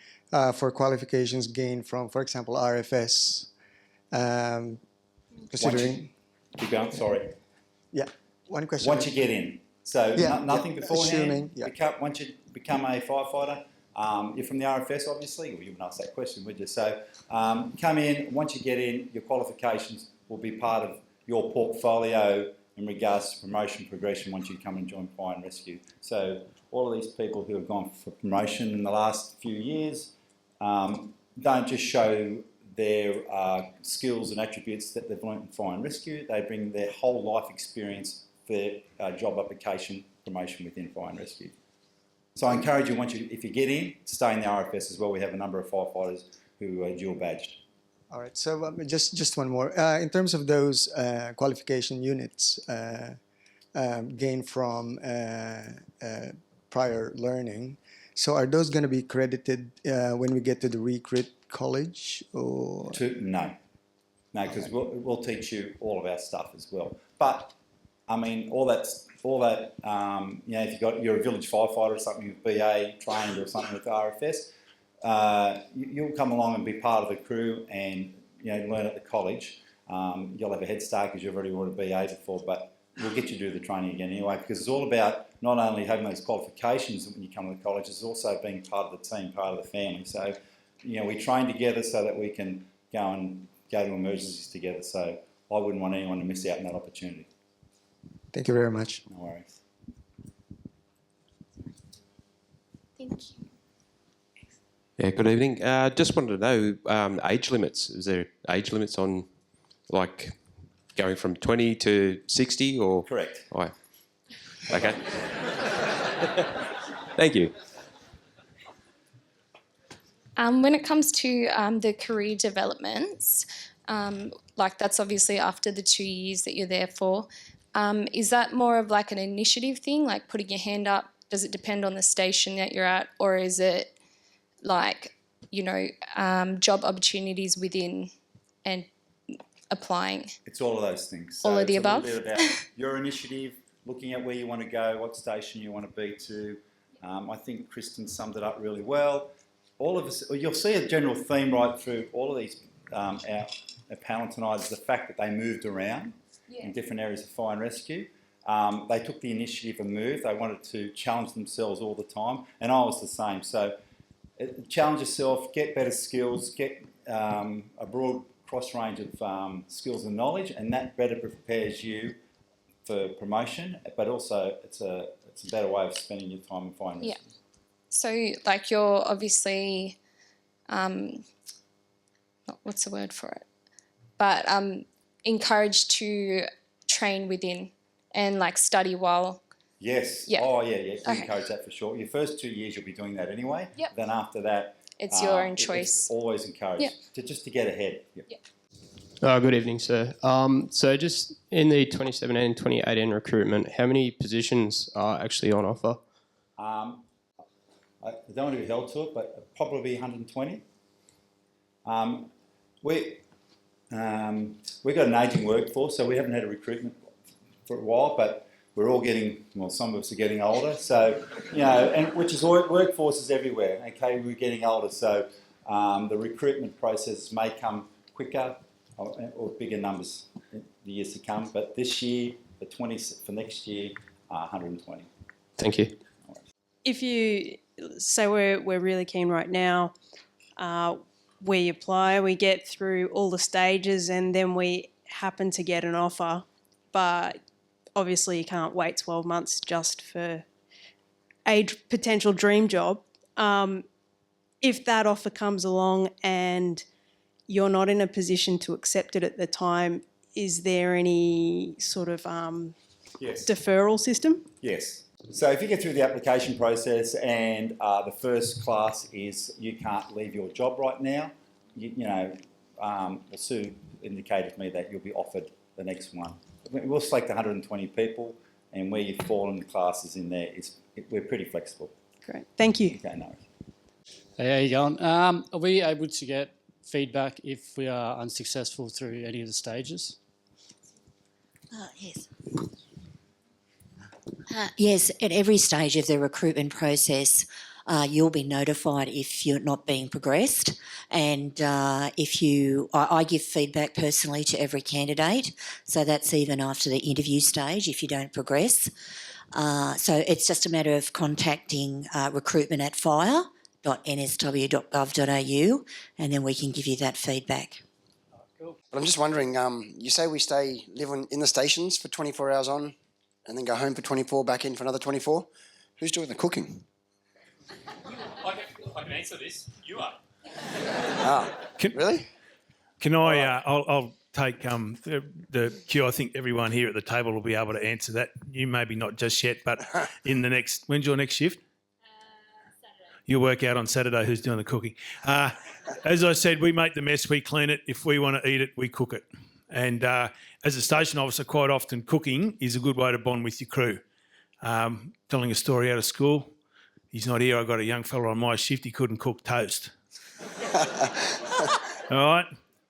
for qualifications gained from, for example, RFS? Considering... Keep going, sorry. Yeah, one question. Once you get in. So nothing beforehand. Assuming, yeah. Once you become a firefighter, You're from the RFS, obviously, or you wouldn't ask that question, would you? So come in, once you get in, your qualifications will be part of your portfolio in regards to promotion progression once you come and join Fire and Rescue. So all of these people who have gone for promotion in the last few years don't just show their skills and attributes that they've learnt in Fire and Rescue, they bring their whole life experience for job application promotion within Fire and Rescue. So I encourage you, if you get in, stay in the RFS as well. We have a number of firefighters who are dual badged. All right, so just one more. In terms of those qualification units gained from prior learning, so are those going to be credited when we get to the recruit college? Or? No, because we'll teach you all of our stuff as well. But I mean, all that. You know, if you're a village firefighter or something with BA trained or something with RFS, you'll come along and be part of the crew and learn at the college. You'll have a head start because you've already worn a BA before, but we'll get you to do the training again anyway, because it's all about not only having those qualifications when you come to the college, it's also being part of the team, part of the family. So, we train together so that we can go to emergencies together. So I wouldn't want anyone to miss out on that opportunity. Thank you very much. No worries. Thank you. Yeah, good evening. Just wanted to know age limits. Is there age limits on, like, going from 20 to 60 or? Correct. Oh, okay. Thank you. When it comes to the career developments, like that's obviously after the 2 years that you're there for, is that more of like an initiative thing, like putting your hand up? Does it depend on the station that you're at, or is it like, job opportunities within and applying? It's all of those things. All of the above? It's a little bit about your initiative, looking at where you want to go, what station you want to be to. I think Kristen summed it up really well. All of us, you'll see a general theme right through all of these our panel tonight is the fact that they moved around in different areas of fire and rescue. They took the initiative and moved. They wanted to challenge themselves all the time, and I was the same. So challenge yourself, get better skills, get a broad cross range of skills and knowledge, and that better prepares you for promotion, but also it's a better way of spending your time in fire and rescue. Yeah. So, like, you're obviously, what's the word for it? But encouraged to train within and, like, study while. Yes. Yeah. Oh, yeah. To encourage that for sure. Your first 2 years, you'll be doing that anyway. Yep. Then after that, it's your own choice. It's always encouraged to get ahead. Yep. Yep. Good evening, sir. So just in the 2017 2018 recruitment, how many positions are actually on offer? I don't want to be held to it, but probably 120. We've got an ageing workforce, so we haven't had a recruitment for a while, but we're all getting, well, some of us are getting older, so, and which is workforce is everywhere, okay, we're getting older, so the recruitment process may come quicker or bigger numbers in the years to come, but this year, for next year, 120. Thank you. If you say we're really keen right now, we apply, we get through all the stages, and then we happen to get an offer, but obviously you can't wait 12 months just for a potential dream job. If that offer comes along and you're not in a position to accept it at the time, is there any sort of deferral system? Yes. So if you get through the application process and the first class is you can't leave your job right now, Sue indicated to me that you'll be offered the next one. We'll select 120 people, and where you fall in the classes in there, we're pretty flexible. Great. Thank you. Okay, no. Hey, how you going? Are we able to get feedback if we are unsuccessful through any of the stages? Yes. Yes, at every stage of the recruitment process, you'll be notified if you're not being progressed, and I give feedback personally to every candidate, so that's even after the interview stage if you don't progress. So it's just a matter of contacting recruitment at Fire recruitment.nsw.gov.au, and then we can give you that feedback. But I'm just wondering, you say we live in the stations for 24 hours on and then go home for 24, back in for another 24? Who's doing the cooking? I can answer this. You are. Really? Can I? I'll take the cue. I think everyone here at the table will be able to answer that. You maybe not just yet, but in the next. When's your next shift? Saturday. You work out on Saturday who's doing the cooking. As I said, we make the mess, we clean it. If we want to eat it, we cook it. And as a station officer, quite often cooking is a good way to bond with your crew. Telling a story out of school. He's not here. I got a young fella on my shift. He couldn't cook toast. All right.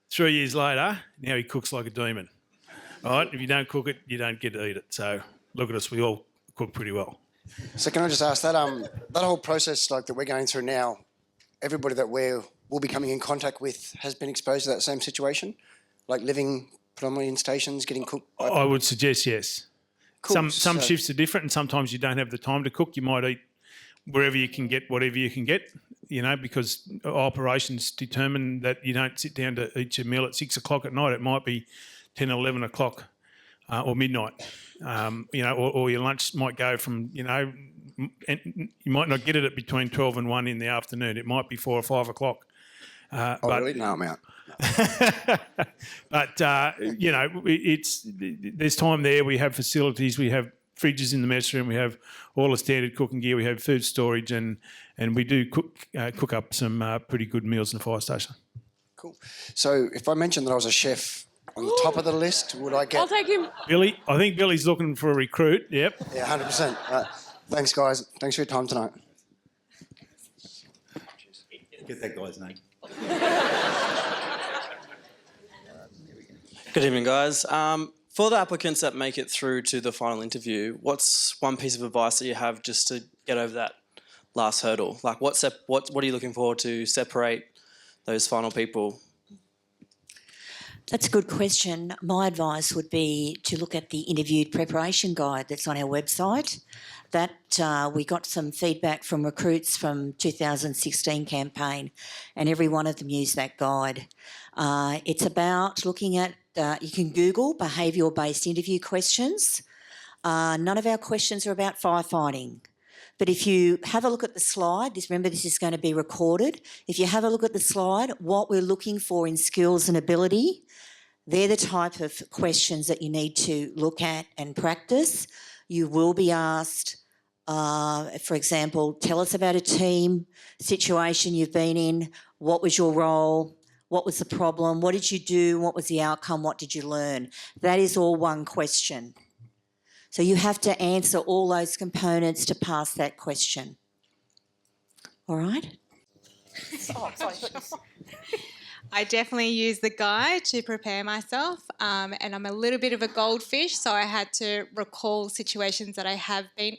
3 years later, now he cooks like a demon. All right. If you don't cook it, you don't get to eat it. So look at us. We all cook pretty well. So can I just ask that that whole process like that we're going through now, everybody that we'll be coming in contact with has been exposed to that same situation, like living predominantly in stations, getting cooked? I would suggest yes. Cool. Some shifts are different, and sometimes you don't have the time to cook. You might eat wherever you can get whatever you can get, because operations determine that you don't sit down to eat your meal at 6 o'clock at night. It might be 10 or 11 o'clock or midnight, or your lunch might go from, and you might not get it at between 12 and 1 in the afternoon. It might be 4 or 5 o'clock. Really? No, I'm out. But, there's time there. We have facilities. We have fridges in the mess room. We have all the standard cooking gear. We have food storage, and we do cook up some pretty good meals in the fire station. Cool. So if I mentioned that I was a chef on the top of the list, would I get... I'll take him. Billy, I think Billy's looking for a recruit. Yep. Yeah, 100%. Thanks, guys. Thanks for your time tonight. Get that guy's name. Good evening, guys. For the applicants that make it through to the final interview, what's one piece of advice that you have just to get over that last hurdle? Like, what are you looking for to separate those final people? That's a good question. My advice would be to look at the interview preparation guide that's on our website. That we got some feedback from recruits from 2016 campaign, and every one of them used that guide. It's about looking at, you can Google behavioural-based interview questions. None of our questions are about firefighting. But if you have a look at the slide, remember this is going to be recorded. If you have a look at the slide, what we're looking for in skills and ability, they're the type of questions that you need to look at and practice. You will be asked, for example, tell us about a team situation you've been in. What was your role? What was the problem? What did you do? What was the outcome? What did you learn? That is all one question. So you have to answer all those components to pass that question. All right? Oh, sorry. I definitely use the guide to prepare myself, and I'm a little bit of a goldfish, so I had to recall situations that I had been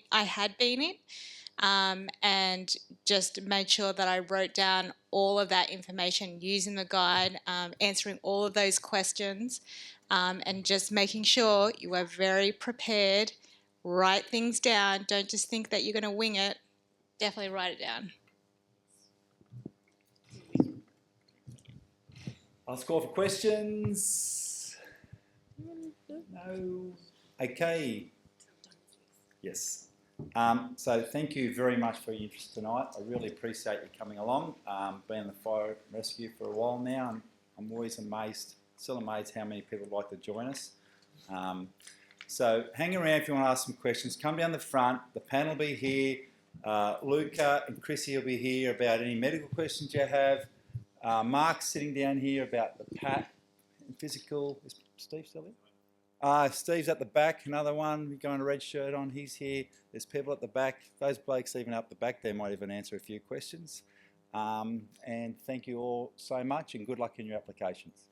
in, and just made sure that I wrote down all of that information using the guide, answering all of those questions, and just making sure you are very prepared. Write things down. Don't just think that you're going to wing it. Definitely write it down. Last call for questions. No. Okay. Yes. So thank you very much for your interest tonight. I really appreciate you coming along. Been in the fire and rescue for a while now, and I'm always still amazed how many people like to join us. So hang around if you want to ask some questions. Come down the front. The panel will be here. Luca and Chrissy will be here about any medical questions you have. Mark's sitting down here about the PAT and physical. Is Steve still there? Steve's at the back, another one. We're going a red shirt on. He's here. There's people at the back. Those blokes even up the back there might even answer a few questions. And thank you all so much, and good luck in your applications.